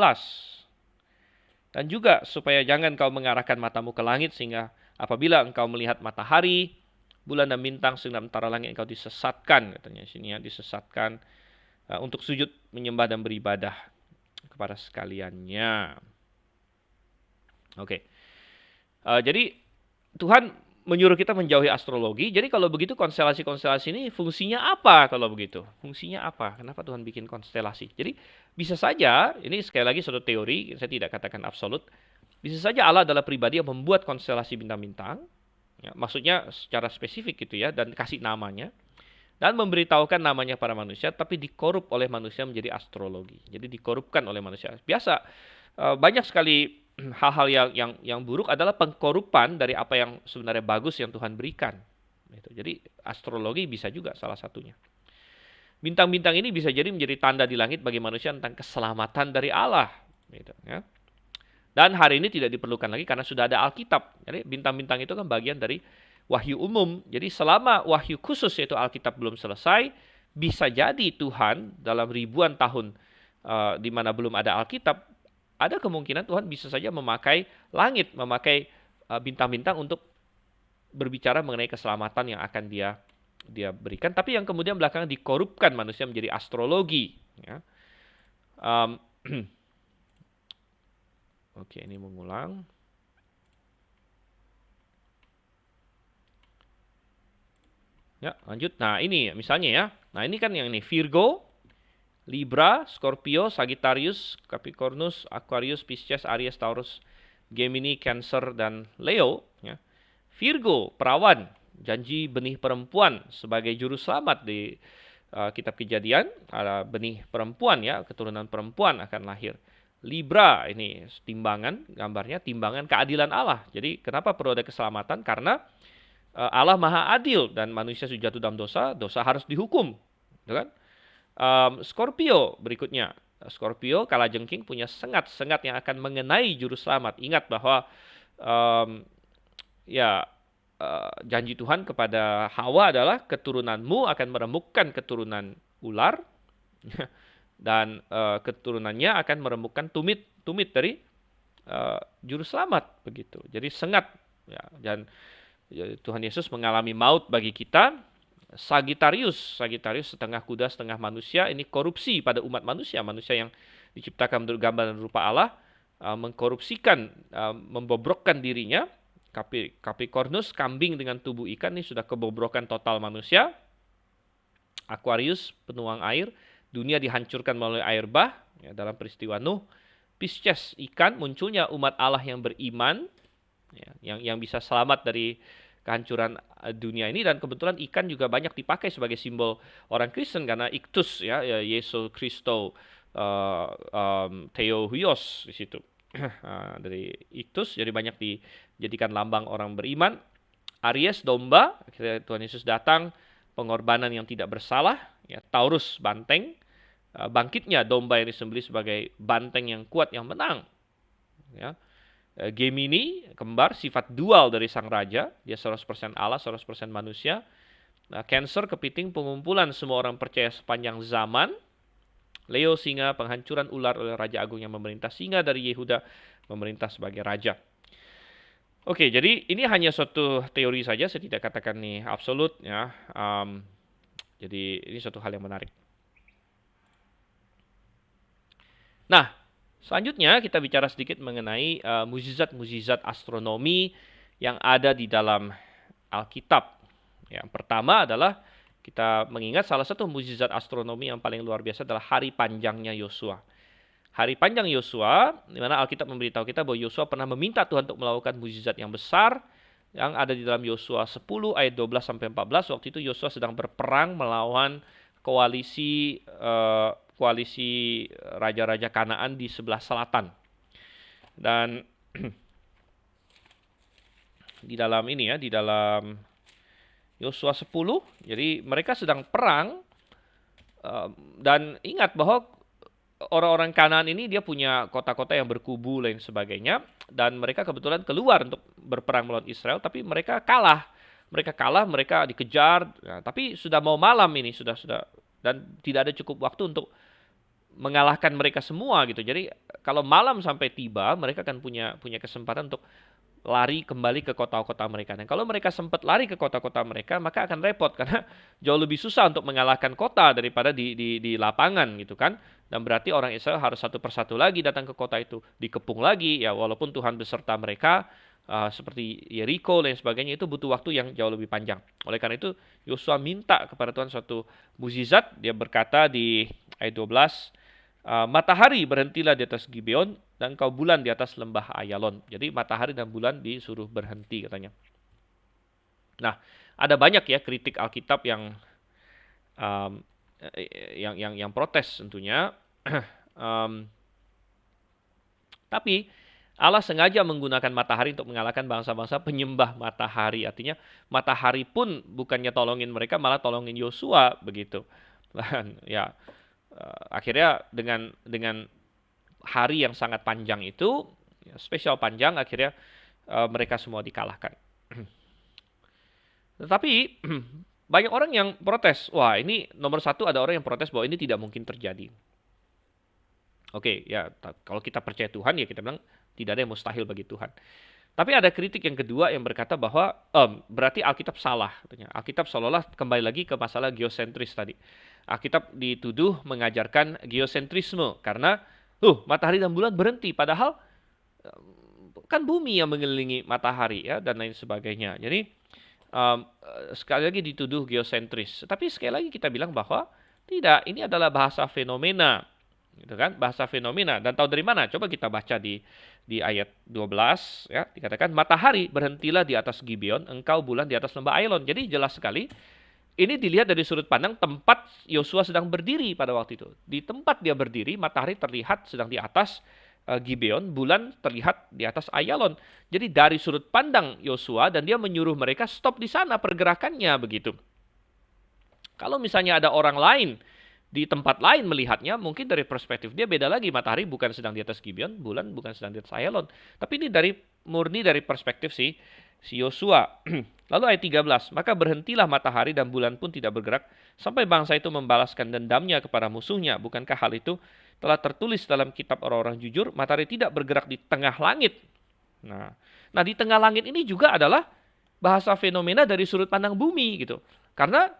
Dan juga supaya jangan kau mengarahkan matamu ke langit sehingga apabila engkau melihat matahari, bulan dan bintang sedang antara langit engkau disesatkan, katanya sini ya, disesatkan untuk sujud menyembah dan beribadah kepada sekaliannya. Oke. Jadi Tuhan menyuruh kita menjauhi astrologi. Jadi kalau begitu konstelasi-konstelasi ini fungsinya apa kalau begitu? Fungsinya apa? Kenapa Tuhan bikin konstelasi? Jadi bisa saja, ini sekali lagi suatu teori, saya tidak katakan absolut. Bisa saja Allah adalah pribadi yang membuat konstelasi bintang-bintang, ya, maksudnya secara spesifik gitu ya, dan kasih namanya, dan memberitahukan namanya para manusia, tapi dikorup oleh manusia menjadi astrologi. Jadi dikorupkan oleh manusia. Biasa banyak sekali hal-hal yang buruk adalah pengkorupan dari apa yang sebenarnya bagus yang Tuhan berikan. Gitu. Jadi astrologi bisa juga salah satunya. Bintang-bintang ini bisa jadi menjadi tanda di langit bagi manusia tentang keselamatan dari Allah. Gitu, ya. Dan hari ini tidak diperlukan lagi karena sudah ada Alkitab. Jadi bintang-bintang itu kan bagian dari wahyu umum. Jadi selama wahyu khusus yaitu Alkitab belum selesai, bisa jadi Tuhan dalam ribuan tahun di mana belum ada Alkitab, ada kemungkinan Tuhan bisa saja memakai langit, memakai bintang-bintang untuk berbicara mengenai keselamatan yang akan dia berikan. Tapi yang kemudian belakangan dikorupkan manusia menjadi astrologi. Ya. Oke, ini mengulang. Ya, lanjut. Nah, ini misalnya ya. Nah, ini kan yang ini Virgo, Libra, Scorpio, Sagittarius, Capricornus, Aquarius, Pisces, Aries, Taurus, Gemini, Cancer, dan Leo. Ya. Virgo, perawan, janji benih perempuan sebagai juru selamat di kitab Kejadian. Ada benih perempuan ya, keturunan perempuan akan lahir. Libra, ini timbangan, gambarnya timbangan keadilan Allah. Jadi kenapa perlu ada keselamatan? Karena Allah maha adil dan manusia sudah jatuh dalam dosa, dosa harus dihukum. Gitu kan? Scorpio berikutnya. Scorpio kalajengking punya sengat-sengat yang akan mengenai juru selamat. Ingat bahwa janji Tuhan kepada Hawa adalah keturunanmu akan meremukkan keturunan ular dan keturunannya akan meremukkan tumit dari juru selamat begitu. Jadi sengat ya, dan Tuhan Yesus mengalami maut bagi kita. Sagittarius setengah kuda setengah manusia, ini korupsi pada umat manusia yang diciptakan menurut gambar dan rupa Allah, mengkorupsikan, membobrokkan dirinya. Capricornus, kambing dengan tubuh ikan, ini sudah kebobrokan total manusia. Aquarius, penuang air, dunia dihancurkan melalui air bah ya, dalam peristiwa Nuh. Pisces, ikan, munculnya umat Allah yang beriman, ya, yang bisa selamat dari kehancuran dunia ini. Dan kebetulan ikan juga banyak dipakai sebagai simbol orang Kristen karena iktus ya, Yesus Kristo Theohuios di situ. Dari iktus jadi banyak dijadikan lambang orang beriman. Aries, domba, Tuhan Yesus datang, pengorbanan yang tidak bersalah ya. Taurus, banteng, bangkitnya domba yang disembelih sebagai banteng yang kuat yang menang ya. Gemini, kembar, sifat dual dari sang raja. Dia 100% Allah, 100% manusia. Cancer, kepiting, pengumpulan semua orang percaya sepanjang zaman. Leo, singa, penghancuran ular oleh Raja Agung yang memerintah. Singa dari Yehuda memerintah sebagai raja. Oke, jadi ini hanya suatu teori saja. Saya tidak katakan ini absolut ya. Jadi ini suatu hal yang menarik. Nah, selanjutnya kita bicara sedikit mengenai mukjizat-mukjizat astronomi yang ada di dalam Alkitab. Yang pertama adalah kita mengingat salah satu mukjizat astronomi yang paling luar biasa adalah hari panjangnya Yosua. Hari panjang Yosua, di mana Alkitab memberitahu kita bahwa Yosua pernah meminta Tuhan untuk melakukan mukjizat yang besar yang ada di dalam Yosua 10 ayat 12 sampai 14. Waktu itu Yosua sedang berperang melawan koalisi raja-raja Kanaan di sebelah selatan. Dan di dalam ini ya, di dalam Yosua 10, jadi mereka sedang perang dan ingat bahwa orang-orang Kanaan ini dia punya kota-kota yang berkubu lain sebagainya, dan mereka kebetulan keluar untuk berperang melawan Israel, tapi mereka kalah. Mereka dikejar, nah, tapi sudah mau malam ini, sudah dan tidak ada cukup waktu untuk mengalahkan mereka semua gitu. Jadi kalau malam sampai tiba, mereka akan punya kesempatan untuk lari kembali ke kota-kota mereka. Dan kalau mereka sempat lari ke kota-kota mereka, maka akan repot karena jauh lebih susah untuk mengalahkan kota daripada di lapangan gitu kan. Dan berarti orang Israel harus satu persatu lagi datang ke kota itu, dikepung lagi ya, walaupun Tuhan beserta mereka, seperti Yeriko dan sebagainya itu butuh waktu yang jauh lebih panjang. Oleh karena itu Yosua minta kepada Tuhan suatu mukjizat. Dia berkata di ayat 12, matahari berhentilah di atas Gibeon dan kau bulan di atas lembah Ayalon. Jadi matahari dan bulan disuruh berhenti katanya. Nah, ada banyak ya kritik Alkitab um, yang protes tentunya. Tapi Allah sengaja menggunakan matahari untuk mengalahkan bangsa-bangsa penyembah matahari. Artinya matahari pun bukannya tolongin mereka, malah tolongin Yosua begitu. Dan ya akhirnya dengan hari yang sangat panjang itu, ya, spesial panjang, akhirnya mereka semua dikalahkan. Tetapi banyak orang yang protes. Wah, ini nomor satu ada orang yang protes bahwa ini tidak mungkin terjadi. Oke, ya kalau kita percaya Tuhan ya kita bilang tidak ada yang mustahil bagi Tuhan. Tapi ada kritik yang kedua yang berkata bahwa berarti Alkitab salah. Alkitab seolah-olah kembali lagi ke masalah geosentris tadi. Alkitab dituduh mengajarkan geosentrisme karena matahari dan bulan berhenti padahal kan bumi yang mengelilingi matahari ya dan lain sebagainya. Jadi sekali lagi dituduh geosentris. Tapi sekali lagi kita bilang bahwa tidak, ini adalah bahasa fenomena. Gitu kan? Bahasa fenomena. Dan tahu dari mana? Coba kita baca di ayat 12 ya, dikatakan matahari berhentilah di atas Gibeon, engkau bulan di atas lembah Ayalon. Jadi jelas sekali ini dilihat dari sudut pandang tempat Yosua sedang berdiri pada waktu itu. Di tempat dia berdiri, matahari terlihat sedang di atas Gibeon, bulan terlihat di atas Ayalon. Jadi dari sudut pandang Yosua dan dia menyuruh mereka stop di sana pergerakannya begitu. Kalau misalnya ada orang lain di tempat lain melihatnya, mungkin dari perspektif dia beda lagi. Matahari bukan sedang di atas Gibeon, bulan bukan sedang di atas Ayalon. Tapi ini murni dari perspektif si Yosua. Lalu ayat 13, maka berhentilah matahari dan bulan pun tidak bergerak sampai bangsa itu membalaskan dendamnya kepada musuhnya. Bukankah hal itu telah tertulis dalam kitab orang-orang jujur? Matahari tidak bergerak di tengah langit. Nah, di tengah langit ini juga adalah bahasa fenomena dari sudut pandang bumi gitu. Karena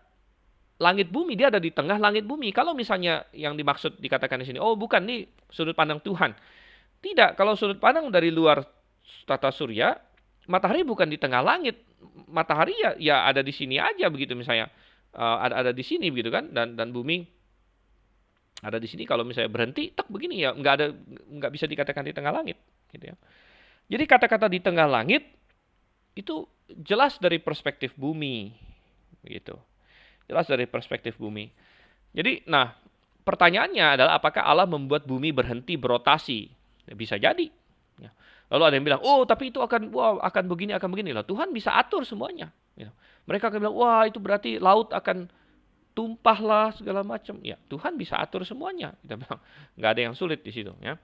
langit bumi, dia ada di tengah langit bumi. Kalau misalnya yang dimaksud dikatakan di sini, oh bukan, nih sudut pandang Tuhan. Tidak, kalau sudut pandang dari luar tata surya, matahari bukan di tengah langit. Matahari ya ada di sini aja begitu misalnya. Ada di sini begitu kan, dan bumi ada di sini. Kalau misalnya berhenti, tak begini ya, nggak bisa dikatakan di tengah langit gitu ya. Jadi kata-kata di tengah langit itu jelas dari perspektif bumi begitu. Jelas dari perspektif bumi. Jadi, pertanyaannya adalah apakah Allah membuat bumi berhenti berotasi? Ya, bisa jadi. Ya. Lalu ada yang bilang, oh tapi itu akan begini, akan begini. Lah, Tuhan bisa atur semuanya. Ya. Mereka akan bilang, wah itu berarti laut akan tumpah lah segala macam. Ya, Tuhan bisa atur semuanya. Kita bilang, nggak ada yang sulit di situ. Ya.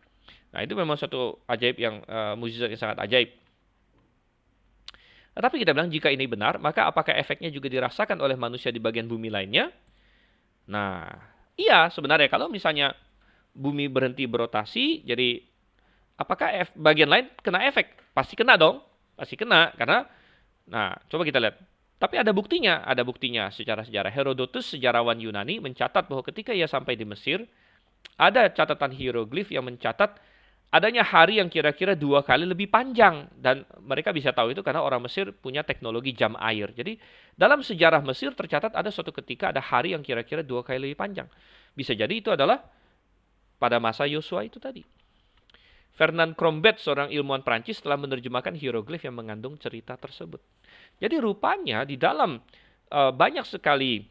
Nah, itu memang satu ajaib yang mukjizat yang sangat ajaib. Tapi kita bilang jika ini benar, maka apakah efeknya juga dirasakan oleh manusia di bagian bumi lainnya? Nah, iya sebenarnya kalau misalnya bumi berhenti berotasi, jadi apakah bagian lain kena efek? Pasti kena dong, pasti kena karena, coba kita lihat. Tapi ada buktinya secara sejarah. Herodotus, sejarawan Yunani, mencatat bahwa ketika ia sampai di Mesir, ada catatan hieroglif yang mencatat adanya hari yang kira-kira 2 kali lebih panjang. Dan mereka bisa tahu itu karena orang Mesir punya teknologi jam air. Jadi dalam sejarah Mesir tercatat ada suatu ketika ada hari yang kira-kira 2 kali lebih panjang. Bisa jadi itu adalah pada masa Yosua itu tadi. Fernand Crombet, seorang ilmuwan Prancis, telah menerjemahkan hieroglif yang mengandung cerita tersebut. Jadi rupanya di dalam banyak sekali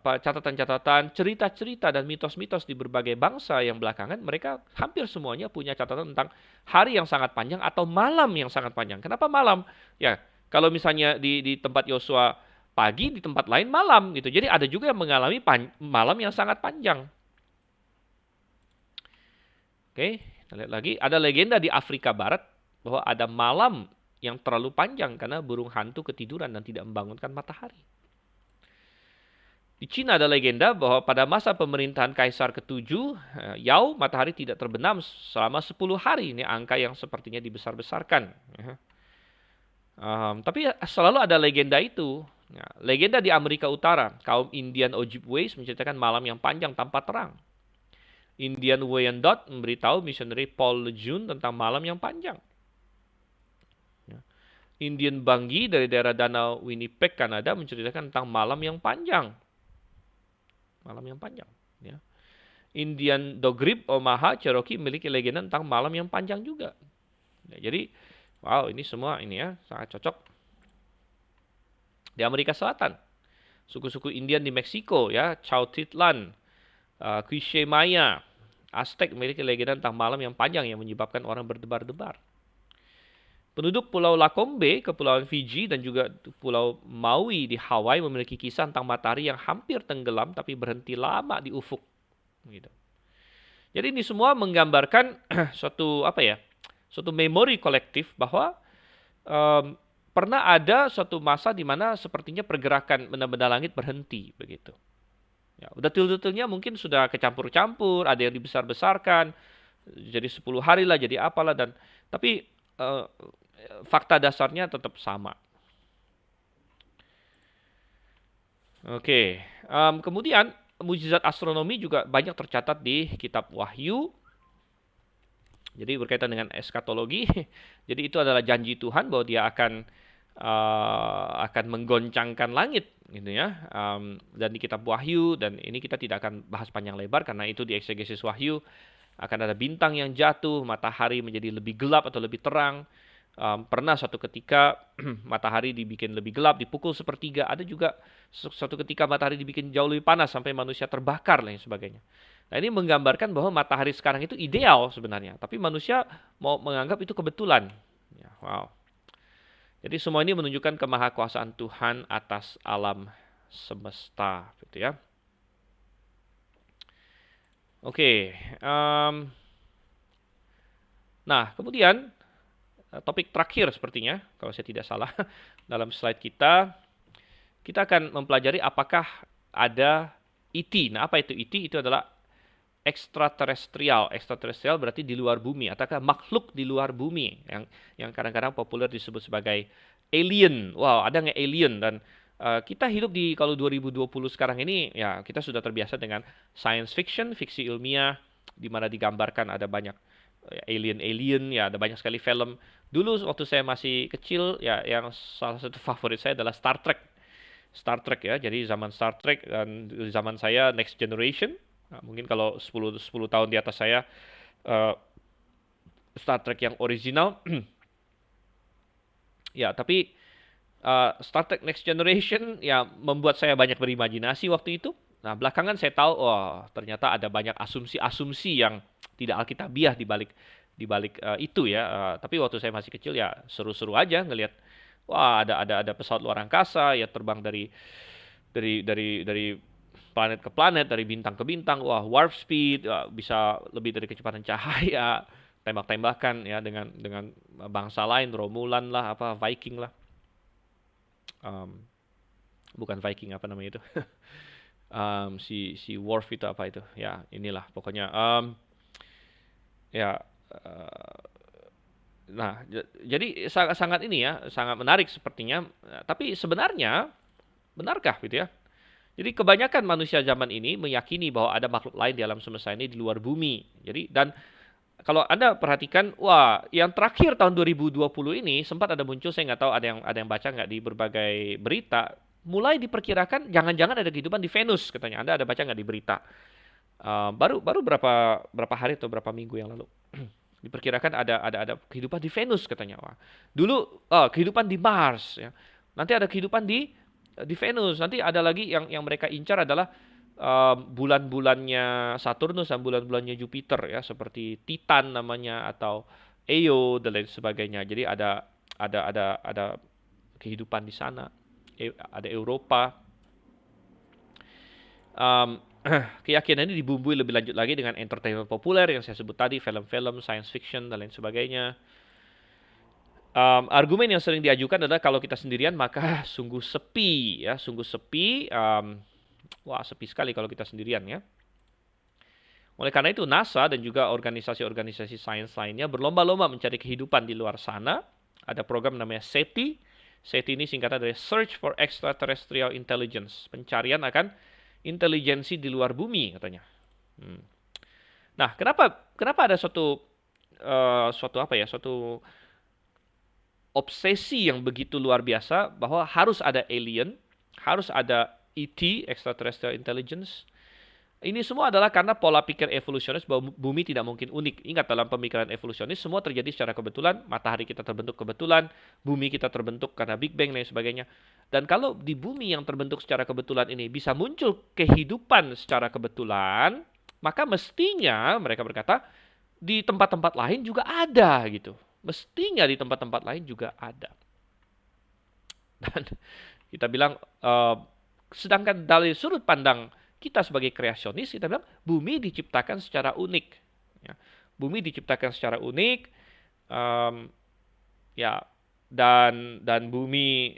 catatan-catatan, cerita-cerita dan mitos-mitos di berbagai bangsa yang belakangan, mereka hampir semuanya punya catatan tentang hari yang sangat panjang atau malam yang sangat panjang. Kenapa malam? Ya, kalau misalnya di tempat Yosua pagi, di tempat lain malam gitu. Jadi ada juga yang mengalami malam yang sangat panjang. Oke, kita lihat lagi. Ada legenda di Afrika Barat bahwa ada malam yang terlalu panjang karena burung hantu ketiduran dan tidak membangunkan matahari. Di Cina ada legenda bahwa pada masa pemerintahan Kaisar ke-7, Yao, matahari tidak terbenam selama 10 hari. Ini angka yang sepertinya dibesar-besarkan. Tapi selalu ada legenda itu. Ya, legenda di Amerika Utara, kaum Indian Ojibways menceritakan malam yang panjang tanpa terang. Indian Wyandot memberitahu misioneri Paul Lejeune tentang malam yang panjang. Indian Bungie dari daerah Danau Winnipeg, Kanada menceritakan tentang malam yang panjang. Malam yang panjang. Ya. Indian Dogrib Omaha Cherokee memiliki legenda tentang malam yang panjang juga. Ya, jadi, wow, ini semua ini ya sangat cocok. Di Amerika Selatan, suku-suku Indian di Meksiko ya, Chowtitlan, Quiche Maya, Aztec memiliki legenda tentang malam yang panjang yang menyebabkan orang berdebar-debar. Penduduk Pulau Lacombe, Kepulauan Fiji, dan juga Pulau Maui di Hawaii memiliki kisah tentang matahari yang hampir tenggelam tapi berhenti lama di ufuk. Gitu. Jadi ini semua menggambarkan suatu apa ya, suatu memori kolektif bahwa um, pernah ada suatu masa di mana sepertinya pergerakan benda-benda langit berhenti begitu. Ya, detil-detilnya mungkin sudah kecampur-campur, ada yang dibesar-besarkan, jadi 10 hari lah, jadi apalah tapi uh, fakta dasarnya tetap sama. Oke, kemudian mukjizat astronomi juga banyak tercatat di kitab Wahyu. Jadi berkaitan dengan eskatologi. Jadi itu adalah janji Tuhan bahwa Dia akan menggoncangkan langit, gitu ya. Dan di kitab Wahyu, dan ini kita tidak akan bahas panjang lebar karena itu di eksegesis Wahyu, akan ada bintang yang jatuh, matahari menjadi lebih gelap atau lebih terang. Pernah suatu ketika matahari dibikin lebih gelap, dipukul sepertiga. Ada juga suatu ketika matahari dibikin jauh lebih panas sampai manusia terbakar dan sebagainya. Nah, ini menggambarkan bahwa matahari sekarang itu ideal sebenarnya, tapi manusia mau menganggap itu kebetulan. Ya, wow. Jadi semua ini menunjukkan kemahakuasaan Tuhan atas alam semesta, gitu ya. Oke, nah kemudian topik terakhir sepertinya, kalau saya tidak salah, dalam slide kita akan mempelajari apakah ada ET. Nah, apa itu ET? Itu adalah ekstraterestrial. Ekstraterestrial berarti di luar bumi, ataukah makhluk di luar bumi yang kadang-kadang populer disebut sebagai alien. Wow, ada nggak alien? Dan kita hidup di kalau 2020 sekarang ini, ya kita sudah terbiasa dengan science fiction, fiksi ilmiah, di mana digambarkan ada banyak alien-alien, ya ada banyak sekali film. Dulu waktu saya masih kecil, ya yang salah satu favorit saya adalah Star Trek. Star Trek ya, jadi zaman Star Trek dan zaman saya Next Generation. Nah, mungkin kalau 10 tahun di atas saya Star Trek yang original. Ya, tapi Star Trek Next Generation ya membuat saya banyak berimajinasi waktu itu. Nah, belakangan saya tahu, ternyata ada banyak asumsi-asumsi yang tidak alkitabiah di balik itu ya. Tapi waktu saya masih kecil ya seru-seru aja ngelihat, wah ada pesawat luar angkasa ya terbang dari planet ke planet, dari bintang ke bintang. Wah, warp speed, bisa lebih dari kecepatan cahaya, tembak-tembakan ya dengan bangsa lain, Romulan lah, apa Viking lah. Bukan Viking, apa namanya itu? Si Worf itu apa itu? Ya, inilah pokoknya. Ya, nah, jadi sangat ini ya, sangat menarik sepertinya. Tapi sebenarnya benarkah gitu ya? Jadi kebanyakan manusia zaman ini meyakini bahwa ada makhluk lain di alam semesta ini di luar bumi. Jadi dan kalau Anda perhatikan, wah, yang terakhir tahun 2020 ini sempat ada muncul, saya nggak tahu ada yang baca nggak di berbagai berita, mulai diperkirakan jangan-jangan ada kehidupan di Venus katanya. Anda ada baca nggak di berita? Baru berapa hari atau berapa minggu yang lalu diperkirakan ada kehidupan di Venus katanya. Wah, dulu kehidupan di Mars ya. Nanti ada kehidupan di Venus. Nanti ada lagi yang mereka incar adalah bulan-bulannya Saturnus dan bulan-bulannya Jupiter ya, seperti Titan namanya atau Io dan lain sebagainya. Jadi ada kehidupan di sana. Ada Eropa. Keyakinan ini dibumbui lebih lanjut lagi dengan entertainment populer yang saya sebut tadi, film-film, science fiction dan lain sebagainya. Argumen yang sering diajukan adalah kalau kita sendirian maka sungguh sepi ya, sungguh sepi. Wah, sepi sekali kalau kita sendirian ya. Oleh karena itu NASA dan juga organisasi-organisasi sains lainnya berlomba-lomba mencari kehidupan di luar sana. Ada program namanya SETI. SETI ini singkatan dari Search for Extraterrestrial Intelligence, pencarian akan intelijensi di luar bumi katanya. Nah, kenapa ada suatu obsesi yang begitu luar biasa bahwa harus ada alien, harus ada ET, extraterrestrial intelligence. Ini semua adalah karena pola pikir evolusionis bahwa bumi tidak mungkin unik. Ingat, dalam pemikiran evolusionis semua terjadi secara kebetulan, matahari kita terbentuk kebetulan, bumi kita terbentuk karena Big Bang dan sebagainya. Dan kalau di bumi yang terbentuk secara kebetulan ini bisa muncul kehidupan secara kebetulan, maka mestinya mereka berkata di tempat-tempat lain juga ada gitu. Mestinya di tempat-tempat lain juga ada. Dan kita bilang, sedangkan dari sudut pandang kita sebagai kreasionis, kita bilang bumi diciptakan secara unik. Ya. Bumi diciptakan secara unik, ya, dan bumi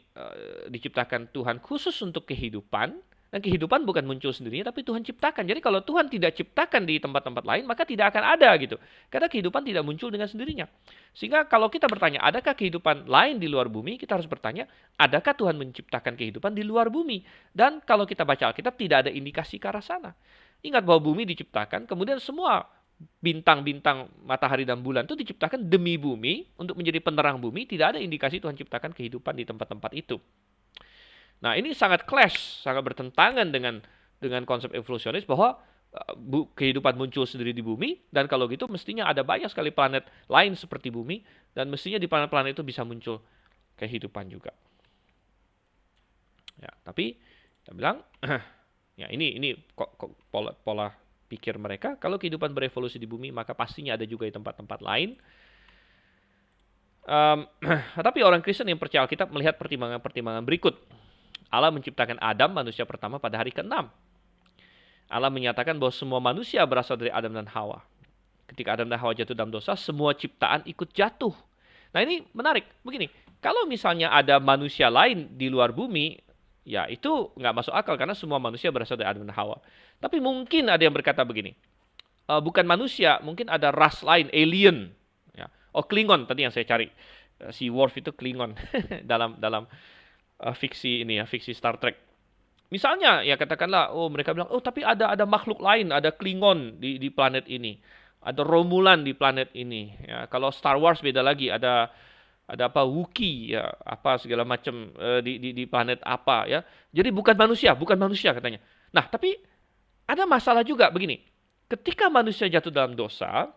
diciptakan Tuhan khusus untuk kehidupan. Dan kehidupan bukan muncul sendirinya, tapi Tuhan ciptakan. Jadi kalau Tuhan tidak ciptakan di tempat-tempat lain, maka tidak akan ada gitu. Karena kehidupan tidak muncul dengan sendirinya. Sehingga kalau kita bertanya, adakah kehidupan lain di luar bumi? Kita harus bertanya, adakah Tuhan menciptakan kehidupan di luar bumi? Dan kalau kita baca Alkitab, tidak ada indikasi ke arah sana. Ingat bahwa bumi diciptakan, kemudian semua bintang-bintang, matahari dan bulan itu diciptakan demi bumi, untuk menjadi penerang bumi. Tidak ada indikasi Tuhan ciptakan kehidupan di tempat-tempat itu. Nah, ini sangat clash, sangat bertentangan dengan konsep evolusionis bahwa kehidupan muncul sendiri di bumi, dan kalau gitu mestinya ada banyak sekali planet lain seperti bumi, dan mestinya di planet-planet itu bisa muncul kehidupan juga. Ya, tapi kita bilang, ya ini pola pikir mereka, kalau kehidupan berevolusi di bumi, maka pastinya ada juga di tempat-tempat lain. Tapi orang Kristen yang percaya Alkitab melihat pertimbangan-pertimbangan berikut. Allah menciptakan Adam, manusia pertama, pada hari ke-6. Allah menyatakan bahwa semua manusia berasal dari Adam dan Hawa. Ketika Adam dan Hawa jatuh dalam dosa, semua ciptaan ikut jatuh. Nah, ini menarik. Begini, kalau misalnya ada manusia lain di luar bumi, ya itu nggak masuk akal karena semua manusia berasal dari Adam dan Hawa. Tapi mungkin ada yang berkata begini, bukan manusia, mungkin ada ras lain, alien. Ya. Oh, Klingon tadi yang saya cari. Si Worf itu Klingon dalam fiksi ini ya, fiksi Star Trek. Misalnya ya katakanlah, mereka bilang, tapi ada makhluk lain, ada Klingon di planet ini, ada Romulan di planet ini. Ya, kalau Star Wars beda lagi, ada apa Wookiee ya, apa segala macam di planet apa ya. Jadi bukan manusia katanya. Nah, tapi ada masalah juga begini. Ketika manusia jatuh dalam dosa,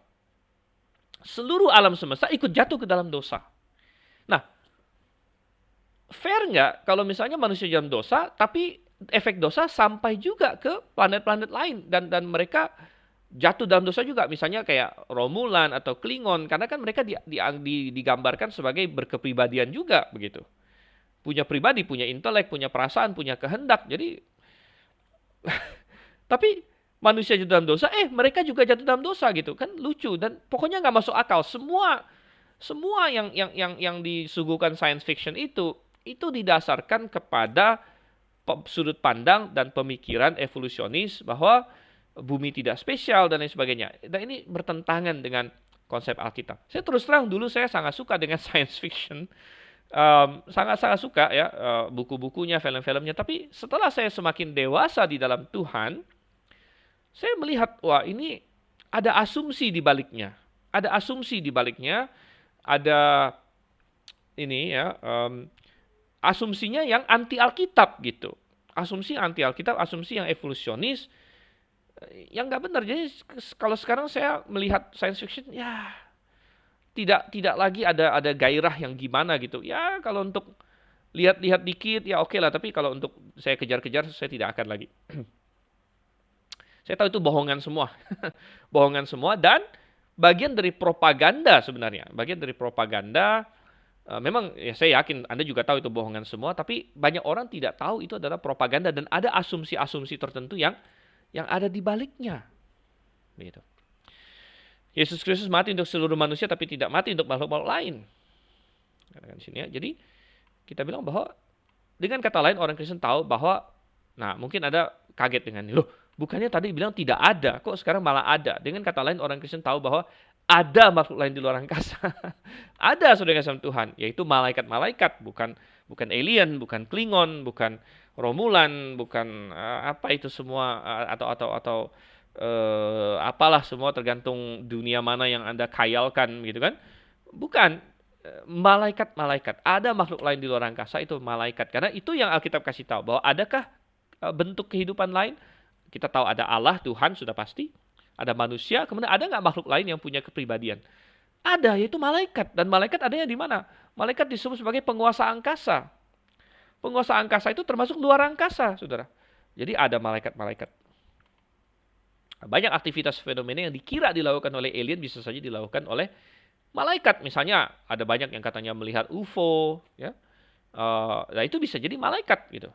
seluruh alam semesta ikut jatuh ke dalam dosa. Nah, fair nggak kalau misalnya manusia dalam dosa, tapi efek dosa sampai juga ke planet-planet lain, dan mereka jatuh dalam dosa juga, misalnya kayak Romulan atau Klingon, karena kan mereka digambarkan sebagai berkepribadian juga begitu, punya pribadi, punya intelek, punya perasaan, punya kehendak. Jadi tapi manusia jatuh dalam dosa, mereka juga jatuh dalam dosa gitu kan, lucu dan pokoknya nggak masuk akal. Semua yang disuguhkan science fiction itu didasarkan kepada sudut pandang dan pemikiran evolusionis bahwa bumi tidak spesial dan lain sebagainya. Dan ini bertentangan dengan konsep Alkitab. Saya terus terang dulu saya sangat suka dengan science fiction. Sangat-sangat suka ya, buku-bukunya, film-filmnya. Tapi setelah saya semakin dewasa di dalam Tuhan, saya melihat, wah ini ada asumsi di baliknya. Ada asumsi di baliknya, ada ini ya, asumsinya yang anti Alkitab gitu. Asumsi anti Alkitab, asumsi yang evolusionis, yang nggak benar. Jadi kalau sekarang saya melihat science fiction, ya tidak lagi ada gairah yang gimana gitu. Ya kalau untuk lihat-lihat dikit ya oke lah, tapi kalau untuk saya kejar-kejar saya tidak akan lagi. Saya tahu itu bohongan semua. Bohongan semua dan bagian dari propaganda sebenarnya. Bagian dari propaganda. Memang ya saya yakin Anda juga tahu itu bohongan semua, tapi banyak orang tidak tahu itu adalah propaganda dan ada asumsi-asumsi tertentu yang ada di baliknya. Begitu. Yesus Kristus mati untuk seluruh manusia tapi tidak mati untuk makhluk-makhluk lain. Katakan di sini ya. Jadi kita bilang bahwa dengan kata lain orang Kristen tahu bahwa, nah mungkin ada kaget dengan ini. Loh, bukannya tadi bilang tidak ada, kok sekarang malah ada. Dengan kata lain orang Kristen tahu bahwa ada makhluk lain di luar angkasa. Ada saudara kasih Tuhan, yaitu malaikat-malaikat, bukan alien, bukan Klingon, bukan Romulan, bukan apa itu semua atau apalah semua, tergantung dunia mana yang Anda khayalkan gitu kan. Bukan. malaikat-malaikat. Ada makhluk lain di luar angkasa, itu malaikat. Karena itu yang Alkitab kasih tahu, bahwa adakah bentuk kehidupan lain? Kita tahu ada Allah, Tuhan, sudah pasti. Ada manusia, kemudian ada nggak makhluk lain yang punya kepribadian? Ada, yaitu malaikat. Dan malaikat adanya di mana? Malaikat disebut sebagai penguasa angkasa. Penguasa angkasa itu termasuk luar angkasa, saudara. Jadi ada malaikat-malaikat. Banyak aktivitas fenomena yang dikira dilakukan oleh alien bisa saja dilakukan oleh malaikat. Misalnya ada banyak yang katanya melihat UFO, ya. Nah itu bisa jadi malaikat gitu.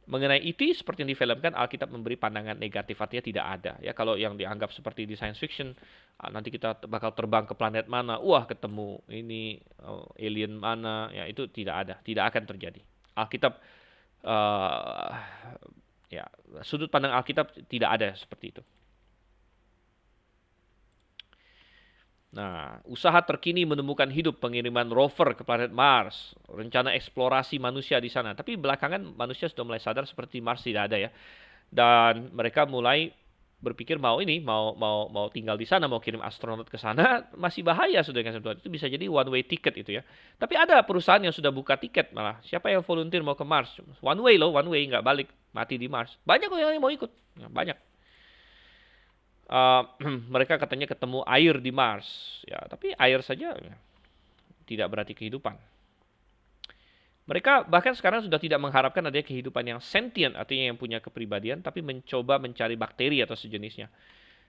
Mengenai ET seperti yang difilmkan, Alkitab memberi pandangan negatif, artinya tidak ada. Ya kalau yang dianggap seperti di science fiction, nanti kita bakal terbang ke planet mana, wah ketemu ini alien mana, ya itu tidak ada, tidak akan terjadi. Alkitab uh, ya sudut pandang Alkitab tidak ada seperti itu. Nah, usaha terkini menemukan hidup, pengiriman rover ke planet Mars, rencana eksplorasi manusia di sana. Tapi belakangan manusia sudah mulai sadar seperti Mars tidak ada ya. Dan mereka mulai berpikir mau tinggal di sana, mau kirim astronot ke sana, masih bahaya sudah dengan sesuatu. Itu bisa jadi one way ticket itu ya. Tapi ada perusahaan yang sudah buka tiket malah. Siapa yang volunteer mau ke Mars? One way loh, one way nggak balik, mati di Mars. Banyak yang mau ikut, ya, banyak. Mereka katanya ketemu air di Mars, ya tapi air saja ya, tidak berarti kehidupan. Mereka bahkan sekarang sudah tidak mengharapkan adanya kehidupan yang sentient, artinya yang punya kepribadian, tapi mencoba mencari bakteri atau sejenisnya.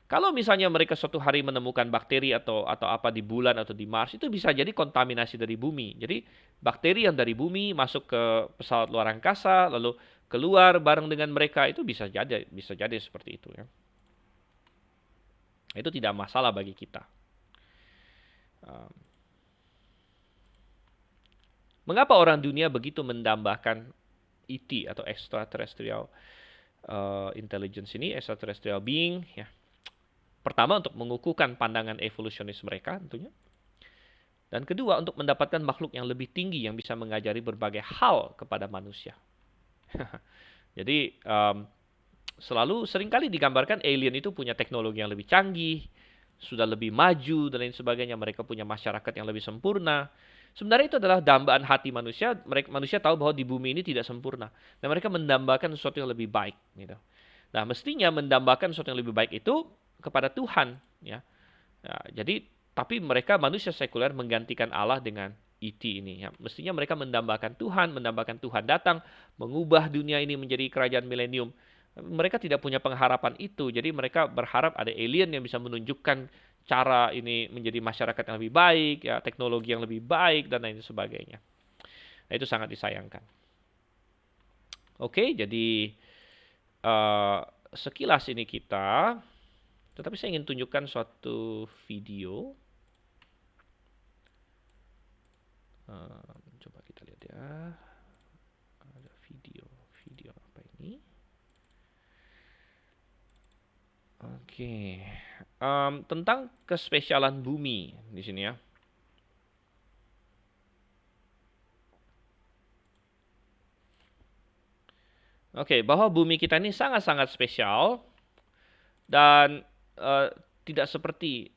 Kalau misalnya mereka suatu hari menemukan bakteri atau apa di bulan atau di Mars, itu bisa jadi kontaminasi dari bumi. Jadi bakteri yang dari bumi masuk ke pesawat luar angkasa, lalu keluar bareng dengan mereka, itu bisa jadi seperti itu ya. Itu tidak masalah bagi kita. Mengapa orang dunia begitu mendambakan ET atau extraterrestrial intelligence ini, extraterrestrial being? Ya. Pertama untuk mengukuhkan pandangan evolusionis mereka tentunya. Dan kedua untuk mendapatkan makhluk yang lebih tinggi yang bisa mengajari berbagai hal kepada manusia. Jadi selalu seringkali digambarkan alien itu punya teknologi yang lebih canggih, sudah lebih maju dan lain sebagainya. Mereka punya masyarakat yang lebih sempurna. Sebenarnya itu adalah dambaan hati manusia. Manusia tahu bahwa di bumi ini tidak sempurna. Dan mereka mendambakan sesuatu yang lebih baik. Gitu. Nah, mestinya mendambakan sesuatu yang lebih baik itu kepada Tuhan. Ya. Nah, jadi, tapi mereka manusia sekuler menggantikan Allah dengan ET ini. Ya. Mestinya mereka mendambakan Tuhan datang, mengubah dunia ini menjadi kerajaan milenium. Mereka tidak punya pengharapan itu. Jadi mereka berharap ada alien yang bisa menunjukkan cara ini menjadi masyarakat yang lebih baik, ya, teknologi yang lebih baik, dan lain sebagainya. Nah, itu sangat disayangkan. Oke, jadi sekilas ini kita, tetapi saya ingin tunjukkan suatu video. Coba kita lihat ya. Ada video apa ini? Oke, tentang kespesialan bumi di sini ya. Oke, bahwa bumi kita ini sangat-sangat spesial dan tidak seperti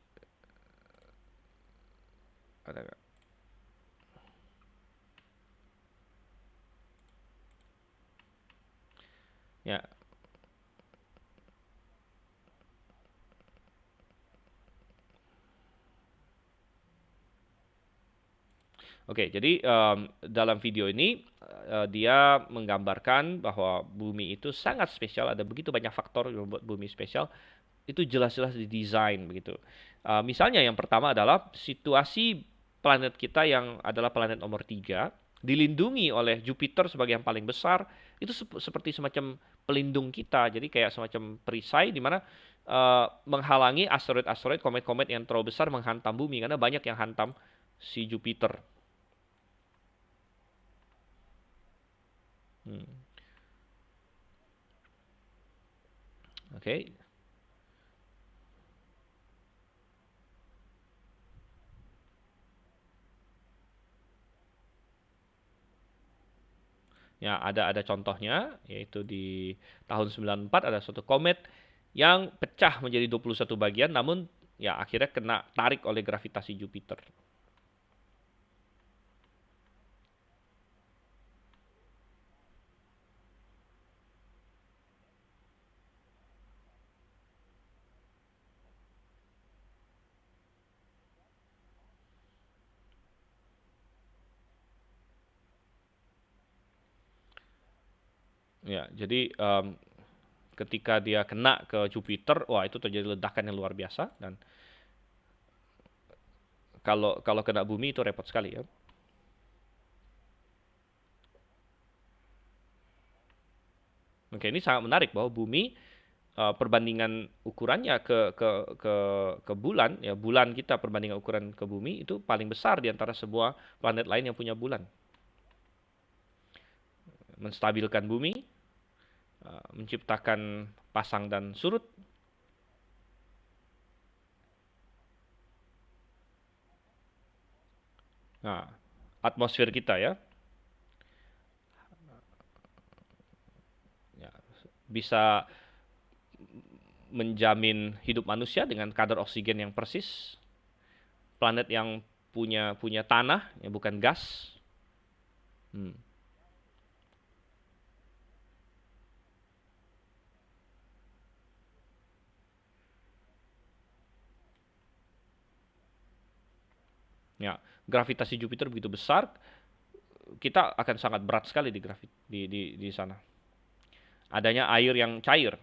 ada nggak? Ya. Oke, jadi dalam video ini dia menggambarkan bahwa bumi itu sangat spesial, ada begitu banyak faktor yang membuat bumi spesial, itu jelas-jelas didesain begitu. Misalnya yang pertama adalah situasi planet kita yang adalah planet nomor 3, dilindungi oleh Jupiter sebagai yang paling besar, itu seperti semacam pelindung kita, jadi kayak semacam perisai di mana menghalangi asteroid-asteroid, komet-komet yang terlalu besar menghantam bumi, karena banyak yang hantam si Jupiter. Oke. Ya, ada contohnya, yaitu di tahun 94 ada suatu komet yang pecah menjadi 21 bagian, namun ya akhirnya kena tarik oleh gravitasi Jupiter. Ya, jadi ketika dia kena ke Jupiter, wah itu terjadi ledakan yang luar biasa. Dan kalau kalau kena bumi itu repot sekali ya. Oke, ini sangat menarik bahwa bumi perbandingan ukurannya ke bulan, ya bulan kita perbandingan ukuran ke bumi itu paling besar di antara sebuah planet lain yang punya bulan. Menstabilkan bumi, menciptakan pasang dan surut. Nah, atmosfer kita ya, ya bisa menjamin hidup manusia dengan kadar oksigen yang persis. Planet yang punya punya tanah, ya bukan gas. Hmm. Ya, gravitasi Jupiter begitu besar, kita akan sangat berat sekali di sana. Adanya air yang cair.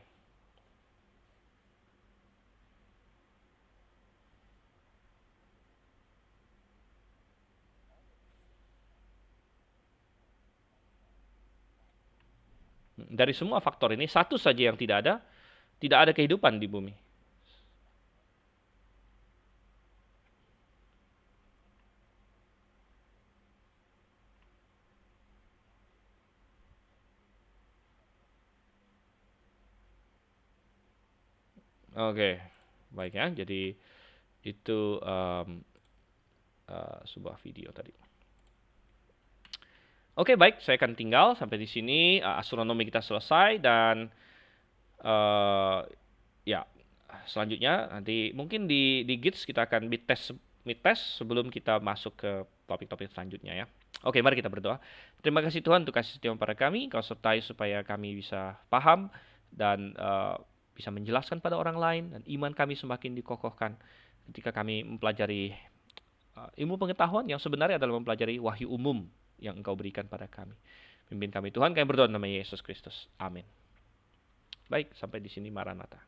Dari semua faktor ini satu saja yang tidak ada kehidupan di bumi. Oke, baik ya. Jadi itu sebuah video tadi. Oke, baik. Saya akan tinggal sampai di sini. Astronomi kita selesai dan uh, ya selanjutnya nanti mungkin di GITS kita akan mid test sebelum kita masuk ke topik-topik selanjutnya ya. Oke, mari kita berdoa. Terima kasih Tuhan untuk kasih setia pada kami. Kau sertai supaya kami bisa paham dan bisa menjelaskan pada orang lain dan iman kami semakin dikokohkan ketika kami mempelajari ilmu pengetahuan yang sebenarnya adalah mempelajari wahyu umum yang Engkau berikan pada kami. Pimpin kami Tuhan, kami berdoa dalam nama Yesus Kristus. Amin. Baik, sampai di sini Maranatha.